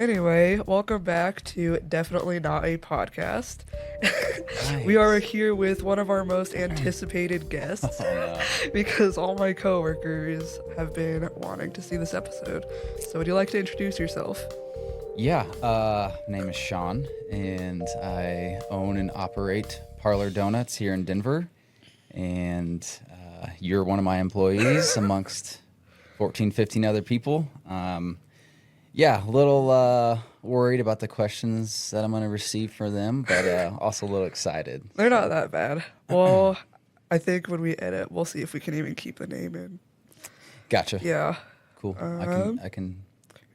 Anyway, welcome back to Definitely Not a Podcast. We are Nice. here with one of our most anticipated guests Oh no. because all my coworkers have been wanting to see this episode. So, would you like to introduce yourself? Yeah, name is Sean, and I own and operate Parlor Donuts here in Denver. And you're one of my employees amongst 14, 15 other people. Yeah, a little worried about the questions that I'm going to receive for them, but also a little excited. They're not So, that bad. Well, I think when we edit, we'll see if we can even keep the name in. gotcha. Yeah. Cool. I can Um, I can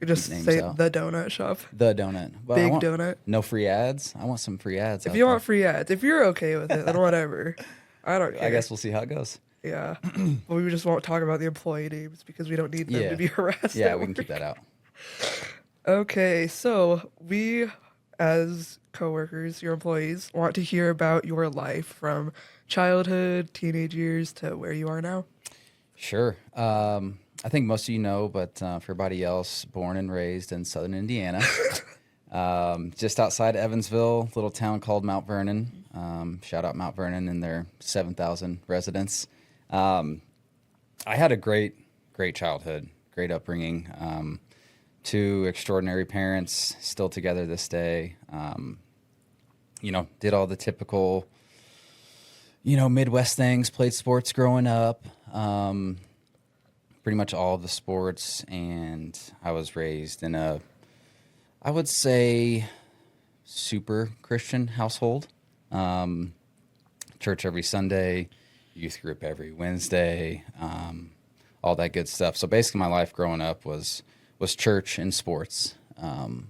you keep just names say out. the donut shop. The donut, but I Big want donut. no free ads. I want some free ads If out you there. want free ads, if you're okay with it, then whatever. I don't I care. guess we'll see how it goes. Yeah. But we just won't talk about the employee names because we don't need them to Yeah. be harassed Yeah, at we can keep work. that out. Okay, so we, as coworkers, your employees, want to hear about your life from childhood, teenage years to where you are now. Sure. I think most of you know, but for everybody else, born and raised in southern Indiana, just outside Evansville, little town called Mount Vernon. Shout out Mount Vernon and their 7,000 residents. Um, I had a great childhood, great upbringing. Two extraordinary parents, still together this day. Did all the typical, Midwest things, played sports growing up, pretty much all of the sports. And I was raised in I would say, super Christian household. Um, Church every Sunday, youth group every Wednesday, all that good stuff. So basically, my life growing up was church and sports, and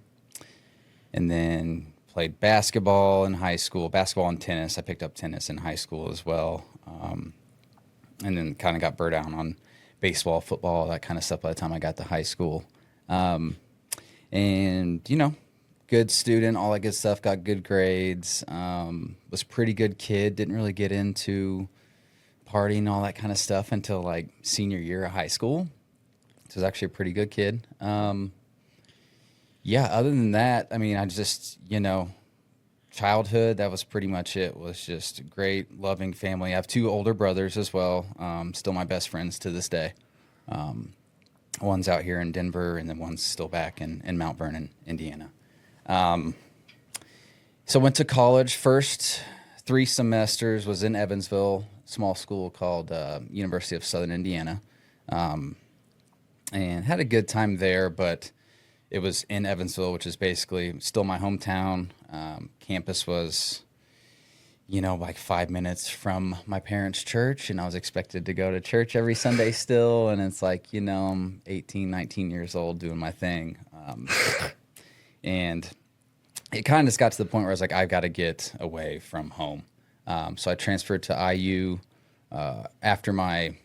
then played basketball in high school, basketball and tennis. I picked up tennis in high school as well, and then kind of got burnt out on baseball, football, that kind of stuff by the time I got to high school. And good student, all that good stuff. Got good grades. Was a pretty good kid. Didn't really get into partying, all that kind of stuff until like senior year of high school. So I was actually a pretty good kid. Yeah. Other than that, I mean, I just childhood. That was pretty much it. Was just a great, loving family. I have two older brothers as well. Still my best friends to this day. One's out here in Denver, and then one's still back in Mount Vernon, Indiana. So went to college. First 3 semesters was in Evansville, small school called University of Southern Indiana, and had a good time there. But it was in Evansville, which is basically still my hometown. Campus was, like 5 minutes from my parents' church, and I was expected to go to church every Sunday still. And it's like, I'm 18, 19 years old doing my thing. And it kind of just got to the point where I was like, I've got to get away from home. So I transferred to IU after my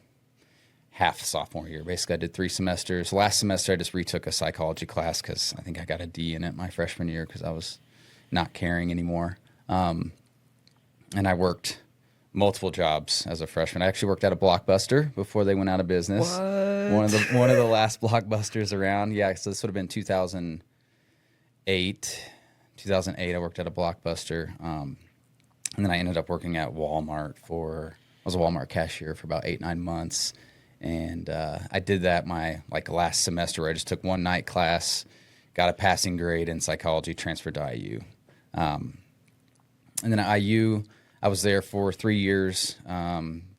half sophomore year. Basically, I did 3 semesters. Last semester, I just retook a psychology class because I think I got a D in it my freshman year because I was not caring anymore. And I worked multiple jobs as a freshman. I actually worked at a Blockbuster before they went out of business. One of What? the last Blockbusters around. Yeah, so this would have been 2008. 2008, I worked at a Blockbuster. And then I ended up working at Walmart I was a Walmart cashier for about 8, 9 months. And I did that my last semester where I just took one night class, got a passing grade in psychology, transferred to IU. And then at IU, I was there for 3 years,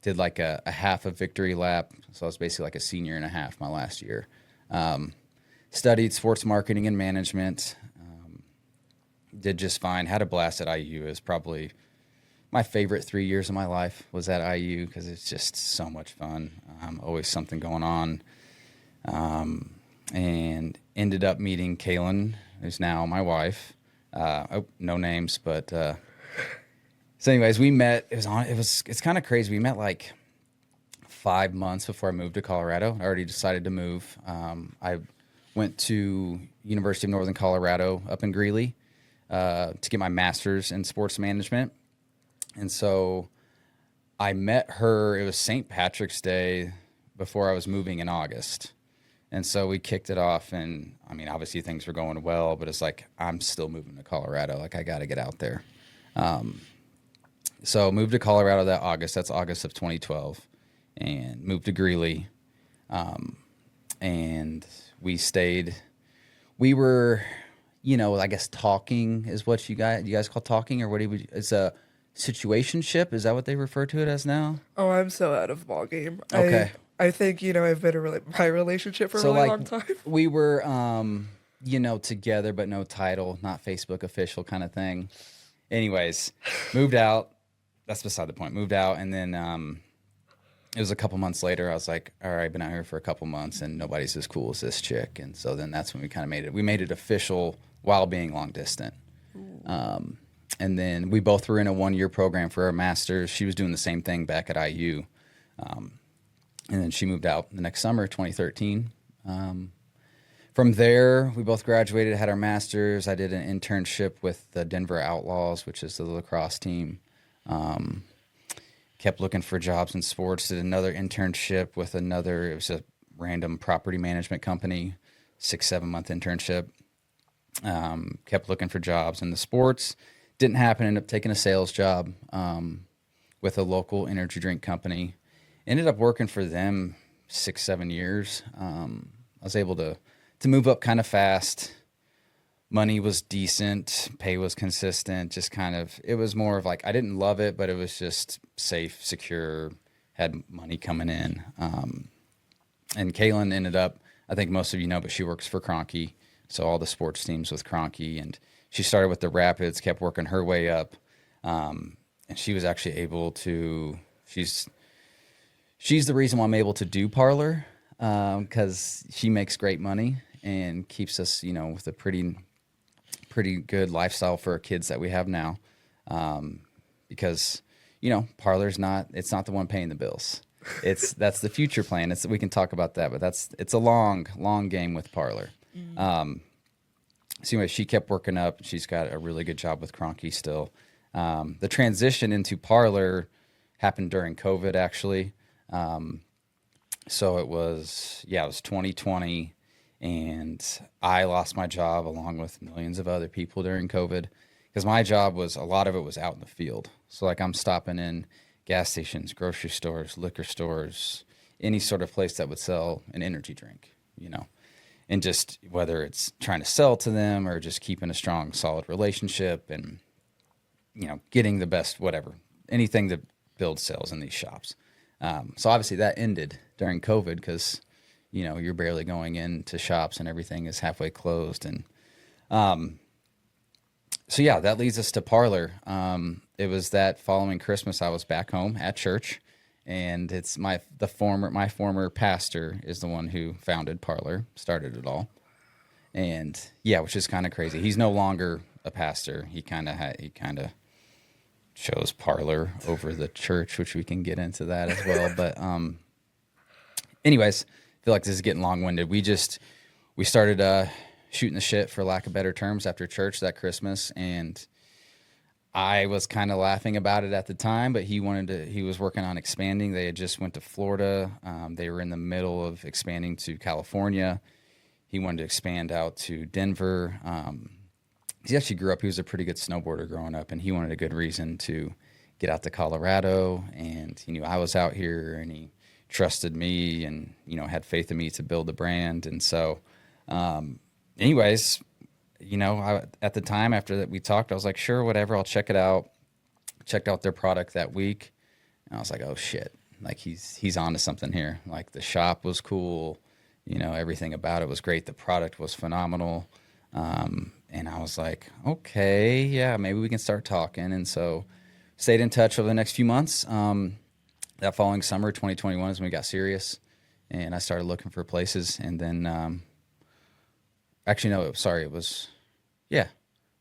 did like a half a victory lap. So I was basically like a senior and a half my last year. Studied sports marketing and management. Did just fine. Had a blast at IU. It was probably my favorite 3 years of my life was at IU because it's just so much fun. Always something going on. And ended up meeting Kaylin, who's now my wife. No names, but so anyways, we met. It's kind of crazy. We met like 5 months before I moved to Colorado. I already decided to move. I went to University of Northern Colorado up in Greeley to get my master's in sports management. And so I met her, it was St. Patrick's Day before I was moving in August. And so we kicked it off, and I mean, obviously things were going well, but it's like I'm still moving to Colorado. Like I got to get out there. So moved to Colorado that August. That's August of 2012, and moved to Greeley. And we stayed. We were, I guess talking is what you guys call talking, or what do you? It's a situationship. Is that what they refer to it as now? Oh, I'm so out of the ball game. I Okay. I think, I've been in my relationship for a So really like long time. we were together but no title, not Facebook official kind of thing. Anyways, moved out. That's beside the point. Moved out, and then it was a couple months later. I was like, all right, I've been out here for a couple months and nobody's as cool as this chick. And so then that's when we kind of made it. We made it official while being long distant. And then we both were in a 1-year program for our masters. She was doing the same thing back at IU. And then she moved out the next summer, 2013. From there, we both graduated, had our masters. I did an internship with the Denver Outlaws, which is the lacrosse team. Kept looking for jobs in sports. Did another internship with it was a random property management company, 6-7 month internship. Kept looking for jobs in the sports. Didn't happen. Ended up taking a sales job with a local energy drink company. Ended up working for them 6-7 years. I was able to move up kind of fast. Money was decent, pay was consistent, just kind of, it was more of like, I didn't love it, but it was just safe, secure, had money coming in. And Kaylin ended up, I think most of you know, but she works for Kroenke. So all the sports teams with Kroenke, and she started with the Rapids, kept working her way up. And she was actually able to, she's the reason why I'm able to do Parlor, because she makes great money and keeps us, with a pretty good lifestyle for our kids that we have now. Because, Parlor's it's not the one paying the bills. That's the future plan. We can talk about that, but it's a long, long game with Parlor. So anyway, she kept working up. She's got a really good job with Kroenke still. The transition into Parlor happened during COVID, actually. So it was 2020, and I lost my job along with millions of other people during COVID, because my job a lot of it was out in the field. So like I'm stopping in gas stations, grocery stores, liquor stores, any sort of place that would sell an energy drink, and just whether it's trying to sell to them or just keeping a strong, solid relationship and, getting the best, whatever, anything to build sales in these shops. So obviously that ended during COVID because, you're barely going into shops and everything is halfway closed. And that leads us to Parlor. It was that following Christmas I was back home at church, and it's my former pastor is the one who founded Parlor, started it all. And which is kind of crazy. He's no longer a pastor. He kind of chose Parlor over the church, which we can get into that as well. But anyways, I feel like this is getting long-winded. We started shooting the shit, for lack of better terms, after church that Christmas, and I was kind of laughing about it at the time, but he was working on expanding. They had just went to Florida. They were in the middle of expanding to California. He wanted to expand out to Denver. He actually he was a pretty good snowboarder growing up, and he wanted a good reason to get out to Colorado. And he knew I was out here, and he trusted me and, had faith in me to build the brand. And so, anyways, at the time after that we talked, I was like, sure, whatever, I'll check it out. Checked out their product that week, and I was like, oh shit, like he's onto something here. Like the shop was cool, everything about it was great. The product was phenomenal. And I was like, okay, yeah, maybe we can start talking. And so stayed in touch over the next few months. That following summer, 2021, is when we got serious, and I started looking for places. And then,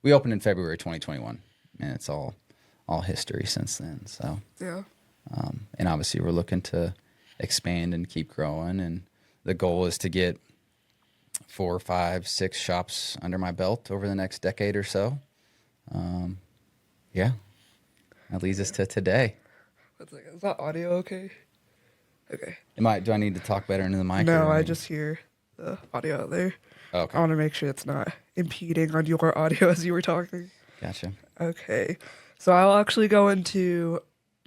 we opened in February 2021, and it's all history since then. So, Yeah. and obviously we're looking to expand and keep growing. And the goal is to get 4, 5, 6 shops under my belt over the next decade or so. That leads us to today. Is that audio okay? Okay. Do I need to talk better into the mic? No, I just hear the audio out there. I Okay. want to make sure it's not impeding on your audio as you were talking. Gotcha. Okay. So I'll actually go into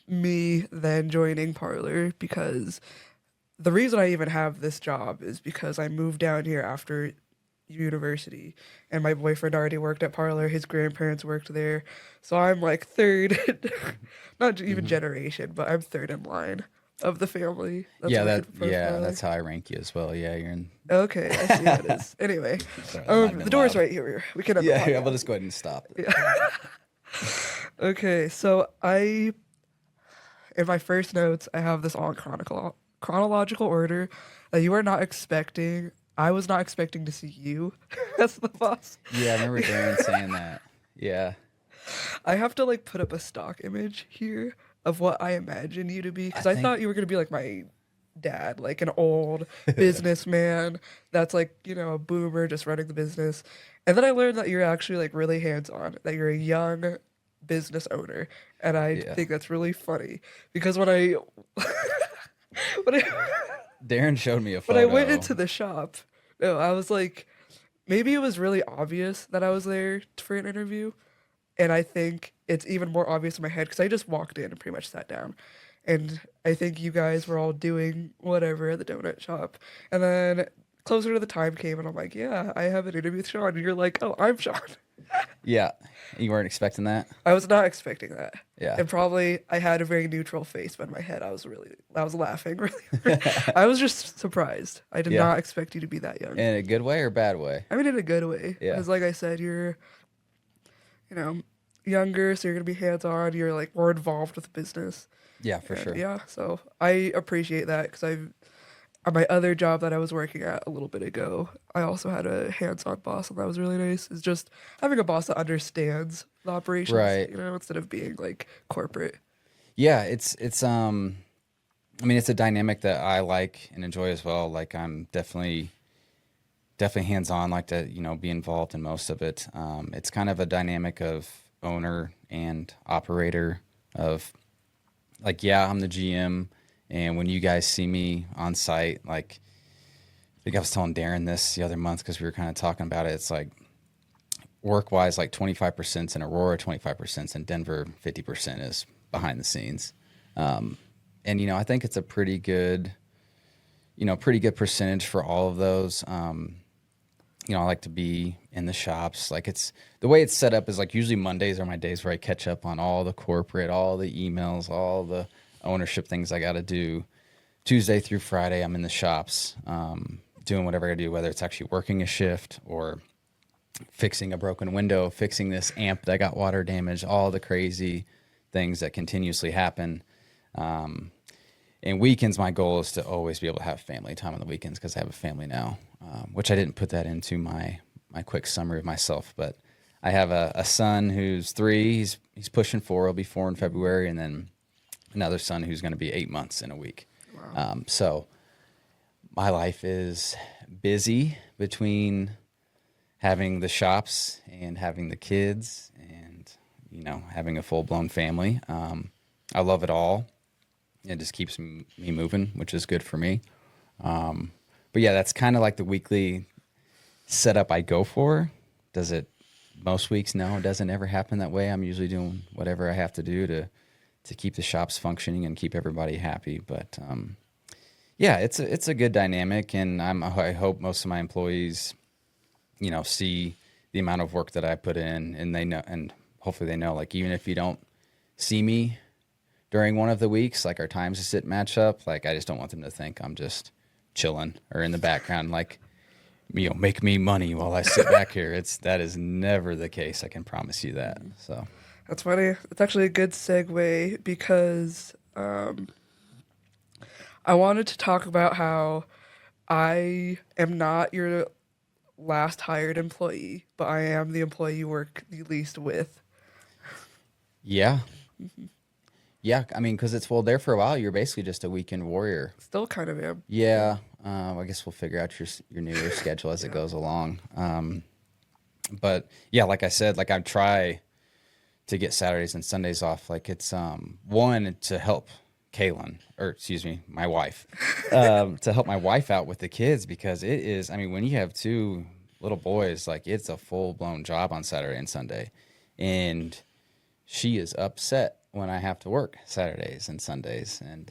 me then joining Parlor because the reason I even have this job is because I moved down here after university and my boyfriend already worked at Parlor. His grandparents worked there. So I'm like third, not even Hmm. generation, but I'm third in line of the family that's Yeah, working for that's Parlor. how I rank you as well. Yeah, you're in. Okay, I see how it is. Anyway, Sorry, that might have the been door's loud. right here. We can end the Yeah, yeah, we'll podcast. just go ahead and stop it. Yeah. Okay, so in my first notes, I have this all in chronological order that you are not expecting. I was not expecting to see you as the boss. Yeah, I remember Darren saying that. Yeah. I have to like put up a stock image here of what I imagine you to be I because I think thought you were gonna be like my dad, like an old businessman that's like, a boomer just running the business. And then I learned that you're actually like really hands-on, that you're a young business owner. And I yeah. think that's really funny because when I Darren showed me a when I went photo. into the shop, no, I was like, maybe it was really obvious that I was there for an interview, and I think it's even more obvious in my head because I just walked in and pretty much sat down. And I think you guys were all doing whatever at the donut shop. And then closer to the time came, and I'm like, yeah, I have an interview with Sean. And you're like, oh, I'm Sean. Yeah. You weren't expecting that? I was not expecting that. Yeah. And probably I had a very neutral face, but in my head, I was laughing really hard. I was just surprised. I did Yeah. not expect you to be that young. In a good way or bad way? I mean, in a good way. Yeah. Because, like I said, you're, you know, younger, so you're going to be hands on. You're like more involved with the business. Yeah, for And sure. yeah, so I appreciate that because on my other job that I was working at a little bit ago, I also had a hands-on boss, and that was really nice. It's just having a boss that understands the operations, Right. instead of being like corporate. Yeah, it's I mean it's a dynamic that I like and enjoy as well. Like I'm definitely hands-on, like to, be involved in most of it. It's kind of a dynamic of owner and operator of like, yeah, I'm the GM, and when you guys see me on site, like I think I was telling Darren this the other month because we were kind of talking about it. It's like work wise, like 25% in Aurora, 25% in Denver, 50% is behind the scenes. And I think it's a pretty good percentage for all of those. I like to be in the shops. Like it's the way it's set up is like usually Mondays are my days where I catch up on all the corporate, all the emails, all the ownership things I got to do. Tuesday through Friday, I'm in the shops, doing whatever I do, whether it's actually working a shift or fixing a broken window, fixing this amp that got water damage, all the crazy things that continuously happen. And weekends, my goal is to always be able to have family time on the weekends because I have a family now, which I didn't put that into my quick summary of myself. But I have a son who's 3. He's pushing 4. He'll be 4 in February, and then another son who's going to be 8 months in a week. Wow. So my life is busy between having the shops and having the kids and having a full-blown family. I love it all. It just keeps me moving, which is good for me. But yeah, that's kind of like the weekly setup I go for. Does it most weeks? No, it doesn't ever happen that way. I'm usually doing whatever I have to do to keep the shops functioning and keep everybody happy. But yeah, it's a good dynamic, and I hope most of my employees, see the amount of work that I put in, and they know, and hopefully they know, like even if you don't see me during one of the weeks, like our times to sit match up, like I just don't want them to think I'm just chilling or in the background, like, make me money while I sit back here. That is never the case. I can promise you that. So That's funny. It's actually a good segue because I wanted to talk about how I am not your last hired employee, but I am the employee you work the least with. yeah, yeah. I mean, because it's there for a while. You're basically just a weekend warrior. Still kind of am. Yeah. I guess we'll figure out your New Year's schedule as it goes along. But yeah, like I said, like I try to get Saturdays and Sundays off. Like it's one to help Kaylin, or excuse me, my wife, to help my wife out with the kids because it is, I mean, when you have two little boys, like it's a full blown job on Saturday and Sunday. And she is upset when I have to work Saturdays and Sundays. And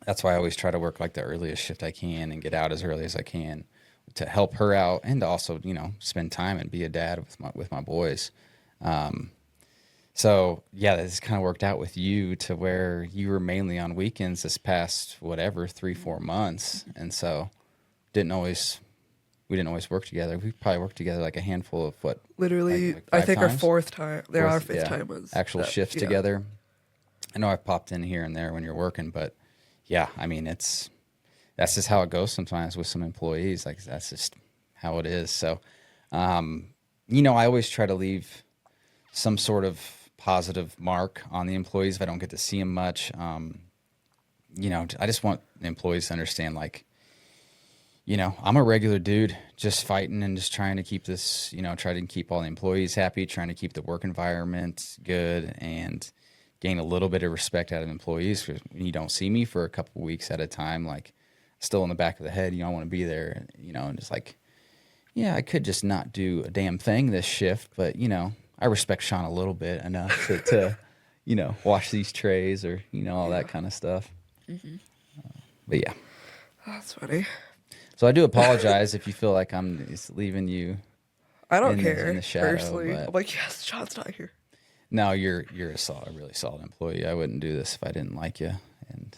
that's why I always try to work like the earliest shift I can and get out as early as I can to help her out and to also, you know, spend time and be a dad with my boys. So yeah, this kind of worked out with you to where you were mainly on weekends this past whatever 3-4 months, and so we didn't always work together. We probably worked together like a handful of what, Literally, like I 5 think our times? fourth time. There, our Fourth, fifth yeah, time was actual that, shifts yeah. together. I know I've popped in here and there when you're working, but yeah, I mean that's just how it goes sometimes with some employees. Like that's just how it is. So, you know, I always try to leave some sort of positive mark on the employees if I don't get to see them much. You know, I just want the employees to understand, like, you know, I'm a regular dude just fighting and just trying to keep this, you know, try to keep all the employees happy, trying to keep the work environment good and gain a little bit of respect out of employees. Because when you don't see me for a couple weeks at a time, like still in the back of the head, you know, I want to be there, you know, and just like, yeah, I could just not do a damn thing this shift, but you know, I respect Sean a little bit enough to you know, wash these trays or, you know, all that kind of stuff. But yeah. That's funny. So I do apologize if you feel like I'm just leaving you I don't in care the shadow, personally. but I'm like, yes, John's not here. no, you're a really solid employee. I wouldn't do this if I didn't like you and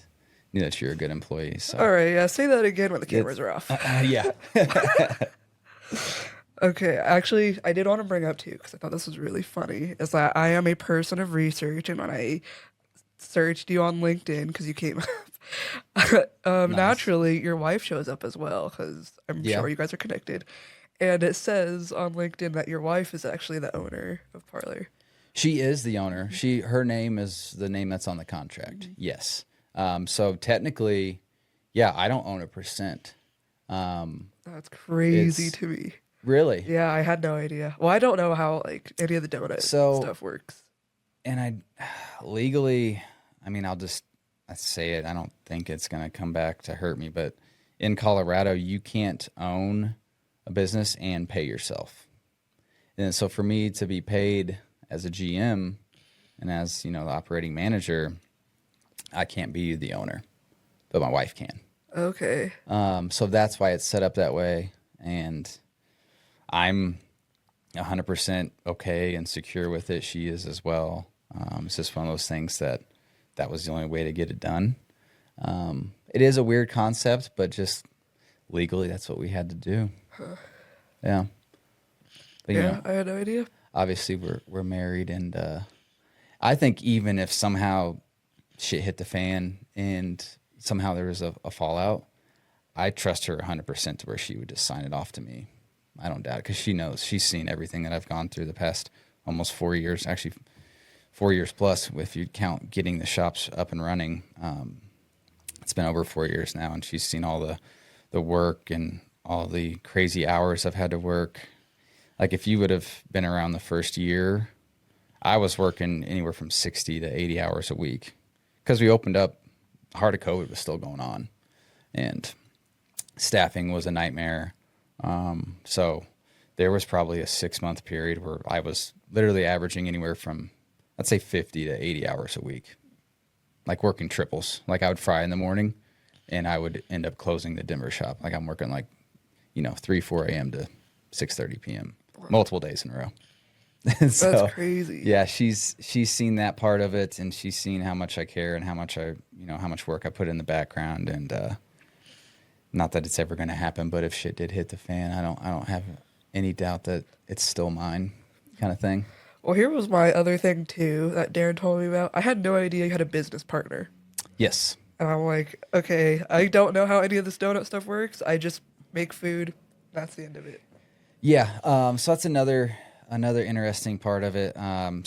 knew that you're a good employee. So All right, yeah, say that again when the cameras are off. yeah. Okay, actually, I did want to bring up too because I thought this was really funny. Is that I am a person of research, and when I searched you on LinkedIn because you came up, Nice. naturally your wife shows up as well because I'm Yeah. sure you guys are connected. And it says on LinkedIn that your wife is actually the owner of Parlor. She is the owner. Her name is the name that's on the contract. Yes. So technically, yeah, I don't own a percent. That's crazy It's to me. really. Yeah, I had no idea. Well, I don't know how like any of the donut So stuff works. and I legally, I mean, I say it. I don't think it's going to come back to hurt me, but in Colorado, you can't own a business and pay yourself. And so for me to be paid as a GM and as, you know, the operating manager, I can't be the owner, but my wife can. Okay. So that's why it's set up that way. And I'm 100% okay and secure with it. She is as well. It's just one of those things that was the only way to get it done. It is a weird concept, but just legally, that's what we had to do. Yeah. But, you Yeah, know, I had no idea. obviously we're married, and I think even if somehow shit hit the fan and somehow there was a fallout, I trust her 100% to where she would just sign it off to me. I don't doubt it because she knows. She's seen everything that I've gone through the past almost 4 years, actually 4 years plus if you count getting the shops up and running. It's been over 4 years now, and she's seen all the work and all the crazy hours I've had to work. Like if you would have been around the first year, I was working anywhere from 60 to 80 hours a week because we opened up, heart of COVID was still going on, and staffing was a nightmare. So there was probably a 6-month period where I was literally averaging anywhere from, let's say 50 to 80 hours a week, like working triples. Like I would fry in the morning and I would end up closing the Denver shop. Like I'm working like, 4 a.m. to 6:30 p.m. multiple days in a row. And so, That's crazy. yeah, she's seen that part of it, and she's seen how much I care and how much how much work I put in the background. And not that it's ever going to happen, but if shit did hit the fan, I don't have any doubt that it's still mine, kind of thing. Well, here was my other thing too that Darren told me about. I had no idea you had a business partner. Yes. And I'm like, okay, I don't know how any of this donut stuff works. I just make food. That's the end of it. Yeah. So that's another interesting part of it.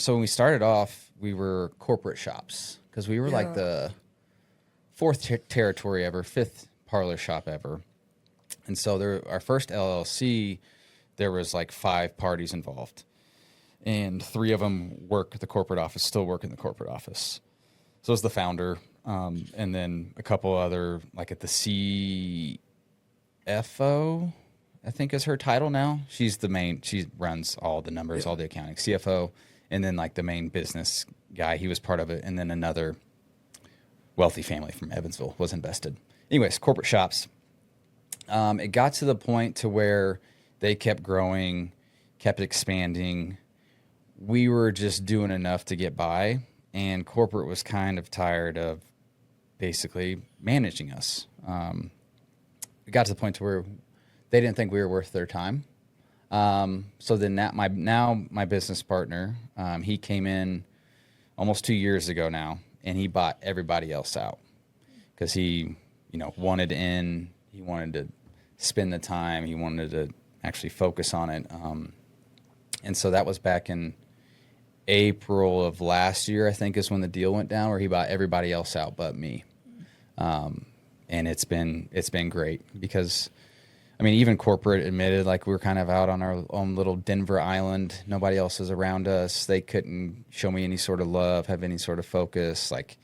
So when we started off, we were corporate shops because we were like Yeah. the fourth territory ever, fifth parlor shop ever. And so our first LLC, there was like 5 parties involved, and 3 of them work at the corporate office, still work in the corporate office. So it was the founder, And then a couple other, like at the CFO, I think is her title now. She's the main, she runs all the numbers, Yeah. all the accounting, CFO, and then like the main business guy, he was part of it. And then another wealthy family from Evansville was invested. Anyways, corporate shops. It got to the point to where they kept growing, kept expanding. We were just doing enough to get by, and corporate was kind of tired of basically managing us. It got to the point to where they didn't think we were worth their time. So then that my business partner, he came in almost 2 years ago now, and he bought everybody else out because he, wanted in. He wanted to spend the time. He wanted to actually focus on it. And so that was back in April of last year, I think, is when the deal went down, where he bought everybody else out but me. And it's been great because, I mean, even corporate admitted like we were kind of out on our own little Denver island. Nobody else was around us. They couldn't show me any sort of love, have any sort of focus. Like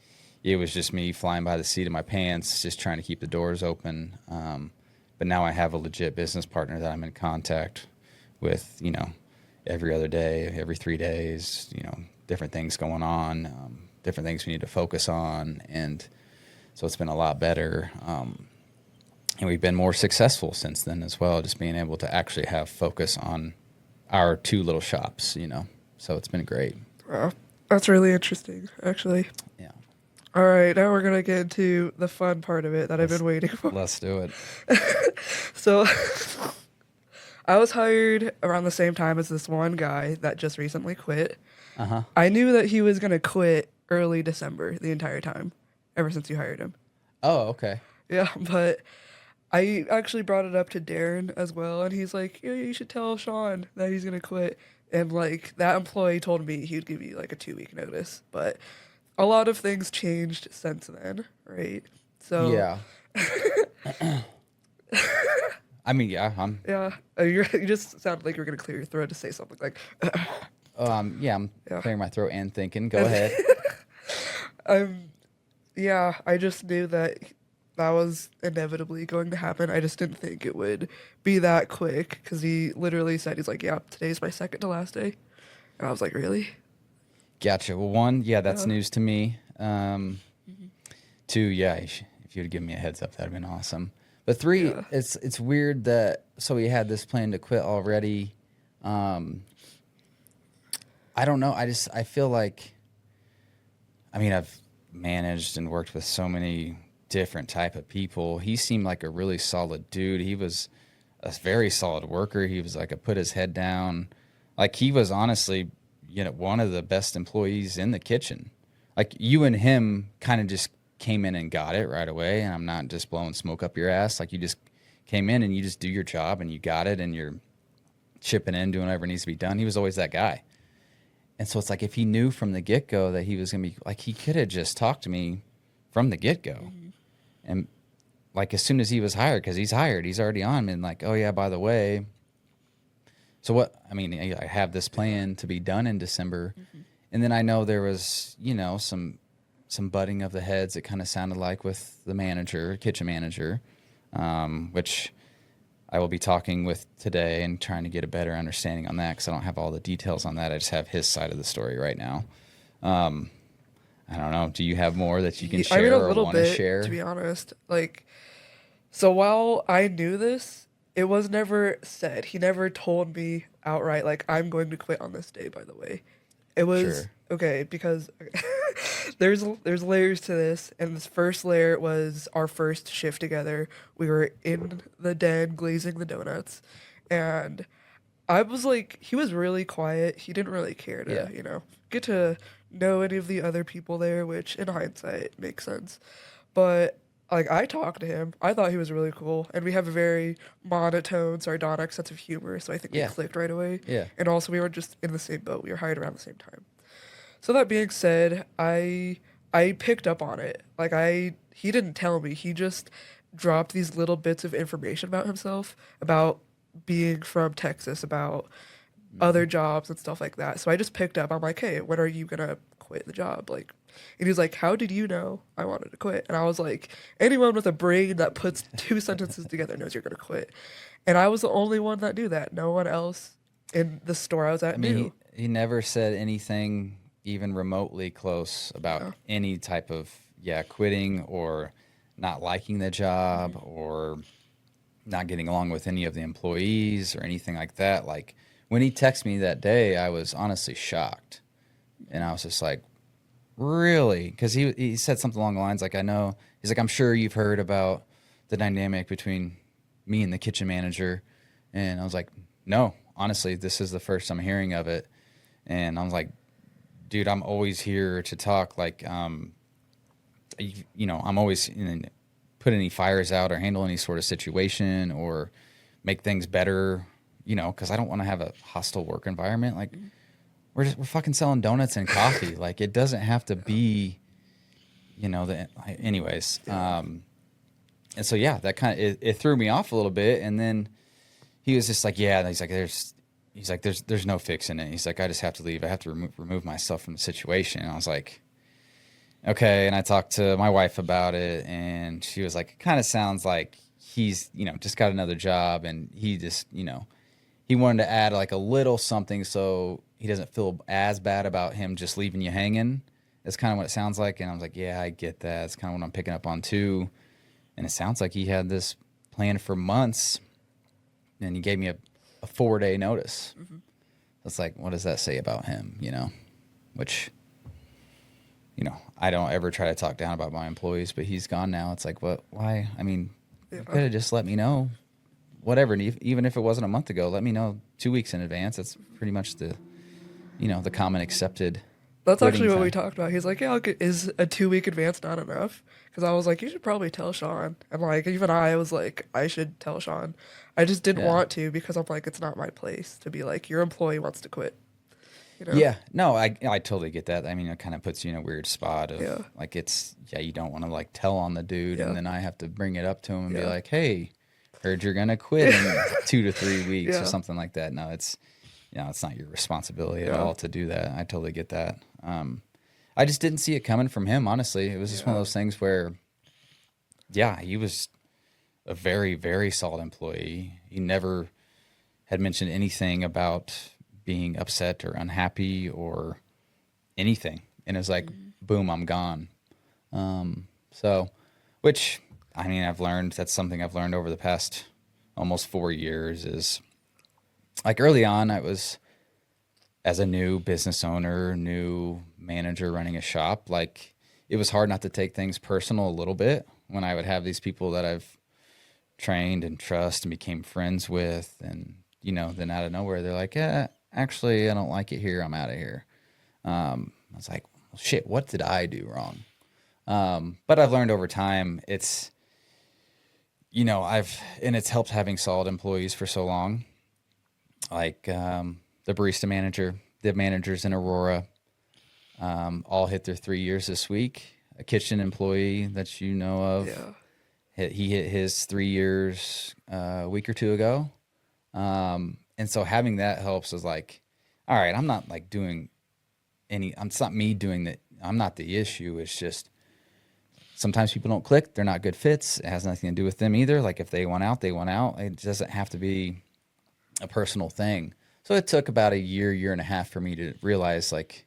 it was just me flying by the seat of my pants, just trying to keep the doors open. But now I have a legit business partner that I'm in contact with, every other day, every 3 days, different things going on, different things we need to focus on. And so it's been a lot better. And we've been more successful since then as well, just being able to actually have focus on our two little shops, So it's been great. Wow. That's really interesting, actually. Yeah. All right, now we're going to get into the fun part of it that I've been waiting for. Let's do it. So, I was hired around the same time as this one guy that just recently quit. Uh-huh. I knew that he was going to quit early December the entire time, ever since you hired him. Oh, okay. Yeah, but I actually brought it up to Darren as well, and he's like, yeah, you should tell Sean that he's going to quit. And, like, that employee told me he'd give you, like, a 2-week notice. But a lot of things changed since then, right? So Yeah. I mean, yeah, yeah, you just sounded like you were gonna clear your throat to say something like. I'm Yeah. clearing my throat and thinking. Go ahead. Yeah, I just knew that was inevitably going to happen. I just didn't think it would be that quick because he literally said he's like, yeah, today's my second to last day, and I was like, really? Gotcha. Well, one, yeah, that's Yeah. news to me. Two, yeah, if you would give me a heads up, that'd been awesome. But three, Yeah. it's weird that so he had this plan to quit already. I don't know. I feel like, I mean, I've managed and worked with so many different type of people. He seemed like a really solid dude. He was a very solid worker. He was like put his head down. Like he was honestly, one of the best employees in the kitchen. Like you and him kind of just came in and got it right away. And I'm not just blowing smoke up your ass. Like you just came in and you just do your job and you got it and you're chipping in, doing whatever needs to be done. He was always that guy. And so it's like if he knew from the get-go that he was going to be like, he could have just talked to me from the get-go. Mm-hmm. And like as soon as he was hired, because he's hired, he's already on, and like, oh yeah, by the way, so what, I mean, I have this plan to be done in December. Mm-hmm. And then I know there was, some butting of the heads, it kind of sounded like with the manager, kitchen manager, which I will be talking with today and trying to get a better understanding on that because I don't have all the details on that. I just have his side of the story right now. I don't know. Do you have more that you can share I mean, a or little want to bit, share? to be honest. Like, so while I knew this, it was never said. He never told me outright, like, I'm going to quit on this day, by the way. It was, Sure. okay, because there's layers to this, and this first layer was our first shift together. We were in the den glazing the donuts, and I was like, he was really quiet. He didn't really care to, Yeah. Get to know any of the other people there, which in hindsight makes sense. But like I talked to him, I thought he was really cool, and we have a very monotone, sardonic sense of humor, so I think we Yeah. clicked right away. Yeah. And also we were just in the same boat. We were hired around the same time. So that being said, I picked up on it. Like he didn't tell me. He just dropped these little bits of information about himself, about being from Texas, about other jobs and stuff like that. So I just picked up. I'm like, hey, when are you gonna quit? quit the job. Like, and he's like, how did you know I wanted to quit? And I was like, anyone with a brain that puts two sentences together knows you're gonna quit. And I was the only one that knew that. No one else in the store I was I at mean, knew. he never said anything even remotely close about Yeah. any type of, yeah, quitting or not liking the job or not getting along with any of the employees or anything like that. Like when he texted me that day, I was honestly shocked. And I was just like, really? Because he said something along the lines like, I know, he's like, I'm sure you've heard about the dynamic between me and the kitchen manager. And I was like, no, honestly, this is the first I'm hearing of it. And I was like, dude, I'm always here to talk. Like, I'm always put any fires out or handle any sort of situation or make things better, because I don't want to have a hostile work environment. Like, we're fucking selling donuts and coffee. Like, it doesn't have to be, anyways. And so, yeah, that kind of, it threw me off a little bit. And then he was just like, yeah, there's no fixing it. He's like, I just have to leave. I have to remove myself from the situation. And I was like, okay. And I talked to my wife about it, and she was like, it kind of sounds like he's, just got another job, and he just, he wanted to add like a little something so he doesn't feel as bad about him just leaving you hanging. That's kind of what it sounds like. And I was like, yeah, I get that. It's kind of what I'm picking up on too. And it sounds like he had this planned for months, and he gave me a 4-day notice. Mm-hmm. It's like, what does that say about him? Which, I don't ever try to talk down about my employees, but he's gone now. It's like, what? Why? I mean, you could have just let me know, whatever. And even if it wasn't a month ago, let me know 2 weeks in advance. That's pretty much the common accepted. That's actually what time. we talked about. He's like, yeah, is a 2 week advance not enough? Because I was like, you should probably tell Sean. And like, even I was like, I should tell Sean. I just didn't want to because I'm like, it's not my place to be like, your employee wants to quit. Yeah, no, I totally get that. I mean, it kind of puts you in a weird spot of like, you don't want to like tell on the dude, and then I have to bring it up to him and be like, hey, heard you're gonna quit in 2 to 3 weeks or something like that. No, it's it's not your responsibility at all to do that. I totally get that. I just didn't see it coming from him, honestly. It was just one of those things where, he was a very, very solid employee. He never had mentioned anything about being upset or unhappy or anything. And it was like, boom, I'm gone. Which, I mean, that's something I've learned over the past almost 4 years is, like, early on, I was, as a new business owner, new manager running a shop, like, it was hard not to take things personal a little bit when I would have these people that I've trained and trust and became friends with. And, then out of nowhere, they're like, yeah, actually, I don't like it here. I'm out of here. I was like, well, shit, what did I do wrong? But I've learned over time, it's helped having solid employees for so long. Like the barista manager, the managers in Aurora, all hit their 3 years this week. A kitchen employee that you know of, he hit his 3 years a week or two ago. And so having that helps is like, all right, I'm not like doing it's not me doing that. I'm not the issue. It's just sometimes people don't click. They're not good fits. It has nothing to do with them either. Like if they want out, they want out. It doesn't have to be a personal thing. So it took about a year and a half for me to realize like,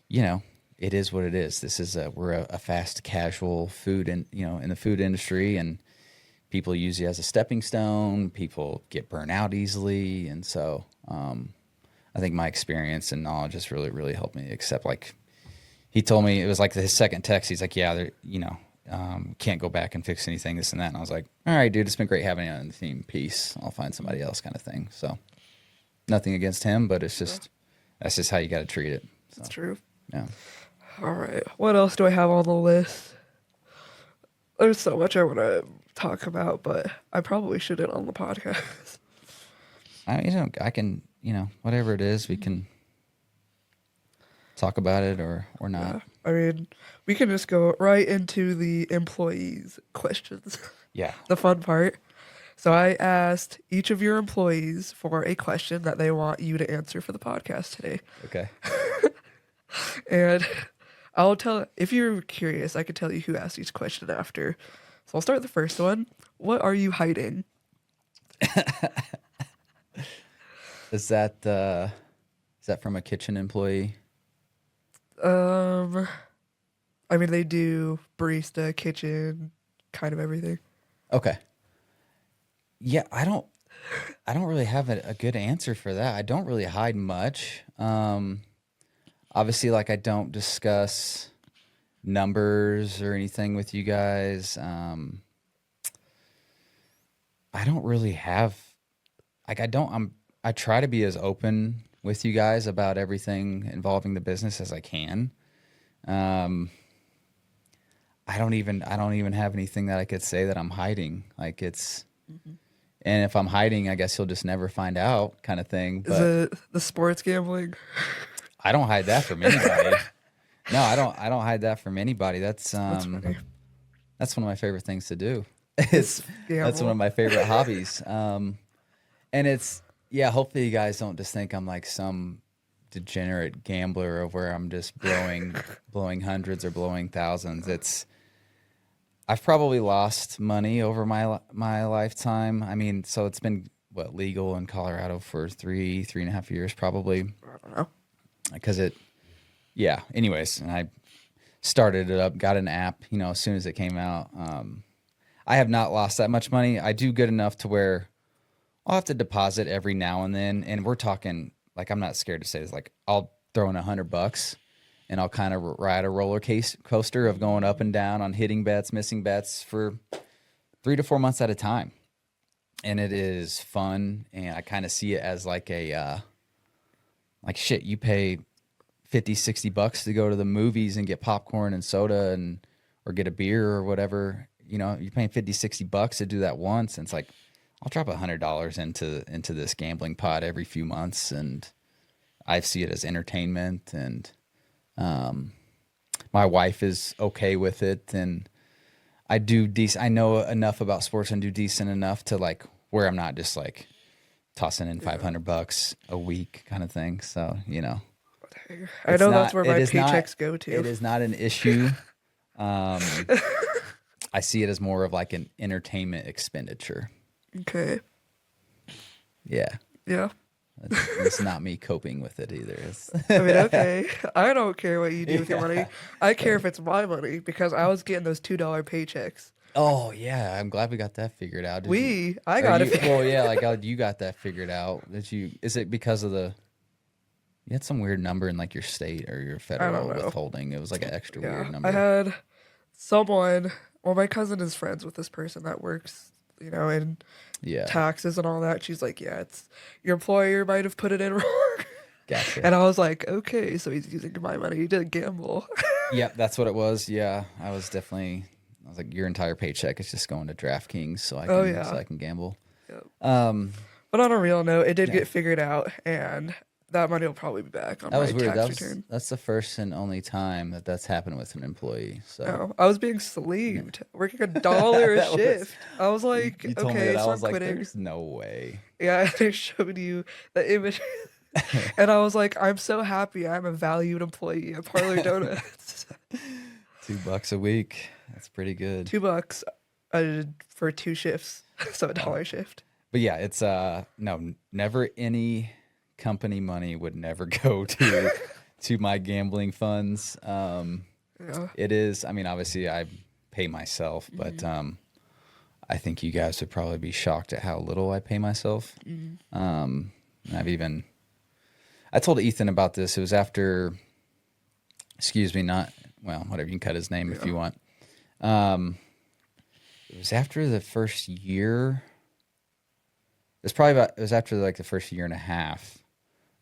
it is what it is. This is we're a fast casual food and, in the food industry, and people use you as a stepping stone. People get burnt out easily. And so I think my experience and knowledge has really, really helped me accept, like, he told me, it was like his second text. He's like, yeah, can't go back and fix anything, this and that. And I was like, all right, dude, it's been great having you on the team. Peace. I'll find somebody else, kind of thing. So nothing against him, but it's just, that's just how you got to treat it. So, that's true. Yeah. All right. What else do I have on the list? There's so much I want to talk about, but I probably shouldn't on the podcast. I can, whatever it is, we can talk about it or not. Yeah. I mean, we can just go right into the employees' questions. Yeah. The fun part. So I asked each of your employees for a question that they want you to answer for the podcast today. Okay. And I'll tell, if you're curious, I could tell you who asked each question after. So I'll start with the first one. What are you hiding? Is that from a kitchen employee? Um, I mean, they do barista, kitchen, kind of everything. Okay. Yeah, I don't really have a good answer for that. I don't really hide much. Obviously, like I don't discuss numbers or anything with you guys. I don't really have like I try to be as open with you guys about everything involving the business as I can. Um, I don't even have anything that I could say that I'm hiding. Like it's and if I'm hiding, I guess you'll just never find out kind of thing. Is But it the sports gambling? I don't hide that from anybody. No, I don't hide that from anybody. That's funny. That's one of my favorite things to do. It's That's one gamble. of my favorite hobbies. And it's yeah, hopefully you guys don't just think I'm like some degenerate gambler of where I'm just blowing hundreds or blowing thousands. I've probably lost money over my lifetime. I mean, so it's been what legal in Colorado for 3.5 years probably I don't know. because yeah. Anyways, and I started it up, got an app, as soon as it came out. I have not lost that much money. I do good enough to where I'll have to deposit every now and then, and we're talking like I'm not scared to say this. Like I'll throw in $100 and I'll kind of ride a coaster of going up and down on hitting bets, missing bets for 3 to 4 months at a time, and it is fun. And I kind of see it as like like shit. You pay 50, $60 to go to the movies and get popcorn and soda and or get a beer or whatever. You're paying 50, $60 to do that once, and it's like I'll drop $100 into this gambling pot every few months, and I see it as entertainment. And my wife is okay with it, and I do decent. I know enough about sports and do decent enough to like where I'm not just like tossing in $500 a week kind of thing. So I know that's not. where It my is not. paychecks go It to. is not an issue. Um, I see it as more of like an entertainment expenditure. Okay. Yeah. Yeah. It's not me coping with it either. I mean, okay. I don't care what you do with your money. I care if it's my money because I was getting those $2 paychecks. Oh yeah, I'm glad we got that figured out. I Or got you, it. well, yeah, like you got that figured out. Is it because of you had some weird number in like your state or your I don't federal know. withholding? It was like an extra Yeah. weird I number. had someone, well, my cousin is friends with this person that works, in Yeah, taxes and all that. She's like, yeah, it's your employer might have put it in wrong. gotcha. And I was like, okay, so he's using my money. He didn't gamble. Yep, that's what it was. Yeah, I was like, your entire paycheck is just going to DraftKings so I Oh, can yeah. gamble. Yep. Um, But on a real note, it did yeah. get figured out, and that money will probably be back on That my was weird. tax return. That's the first and only time that's happened with an employee. So No, I was being slaved, working $1 a that was shift. I was you, like, you told me okay, that I so I'm was like, quitting. there's no way. Yeah, they showed you the image. And I was like, I'm so happy I'm a valued employee at Parlor Donuts. $2 a week. That's pretty good. $2 for 2 shifts, so $1 shift. But yeah, it's no, never any company money would never go to my gambling funds. Yeah. It is, I mean, obviously I pay myself, but I think you guys would probably be shocked at how little I pay myself. And I told Ethan about this. It was after, excuse me, not, well, whatever, you can cut his name if you want. It was after the first year. It was after like the first year and a half.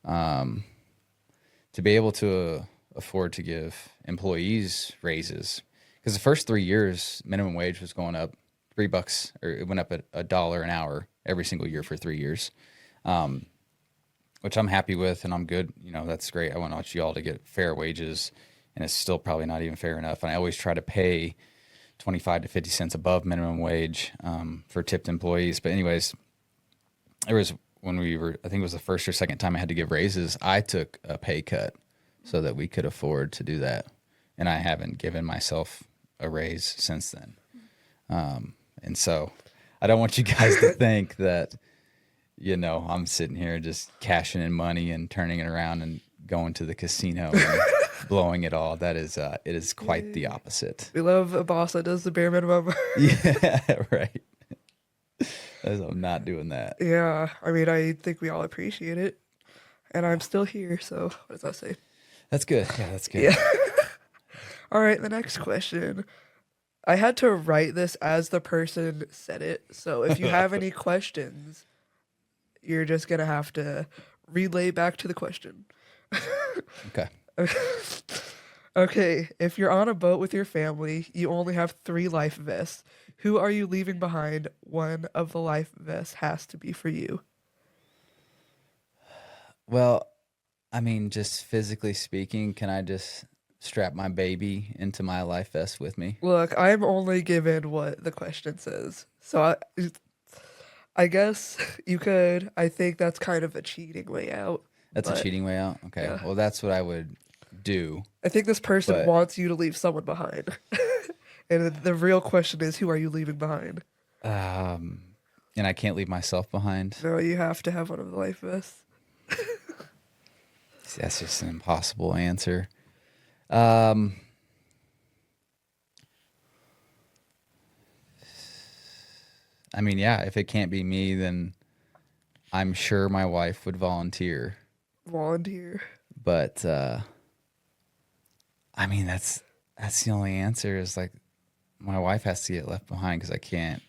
To be able to afford to give employees raises, because the first 3 years minimum wage was going up $3, or it went up at $1 an hour every single year for 3 years, which I'm happy with and I'm good. That's great. I want you all to get fair wages, and it's still probably not even fair enough. And I always try to pay 25 to 50 cents above minimum wage for tipped employees. But anyways, there was when I think it was the first or second time I had to give raises, I took a pay cut. so that we could afford to do that. And I haven't given myself a raise since then. And so I don't want you guys to think that, I'm sitting here just cashing in money and turning it around and going to the casino and blowing it all. It is quite the opposite. We love a boss that does the bare minimum. Yeah, right. I'm not doing that. Yeah, I mean, I think we all appreciate it. And I'm still here, so what does that say? That's good. Yeah, that's good. Yeah. All right, the next question. I had to write this as the person said it, so if you have any questions, you're just gonna have to relay back to the question. Okay. Okay, if you're on a boat with your family, you only have 3 life vests. Who are you leaving behind? One of the life vests has to be for you. Well, I mean, just physically speaking, can I just strap my baby into my life vest with me? Look, I'm only given what the question says. So I guess you could. I think that's kind of a cheating way out. That's a But cheating way out? Okay. yeah. Well, that's what I would do. I think this person But wants you to leave someone behind. And the real question is, who are you leaving behind? and I can't leave myself behind. No, you have to have one of the life vests. That's just an impossible answer. I mean, yeah, if it can't be me, then I'm sure my wife would volunteer. Volunteer. But I mean, that's the only answer is like my wife has to get left behind because I can't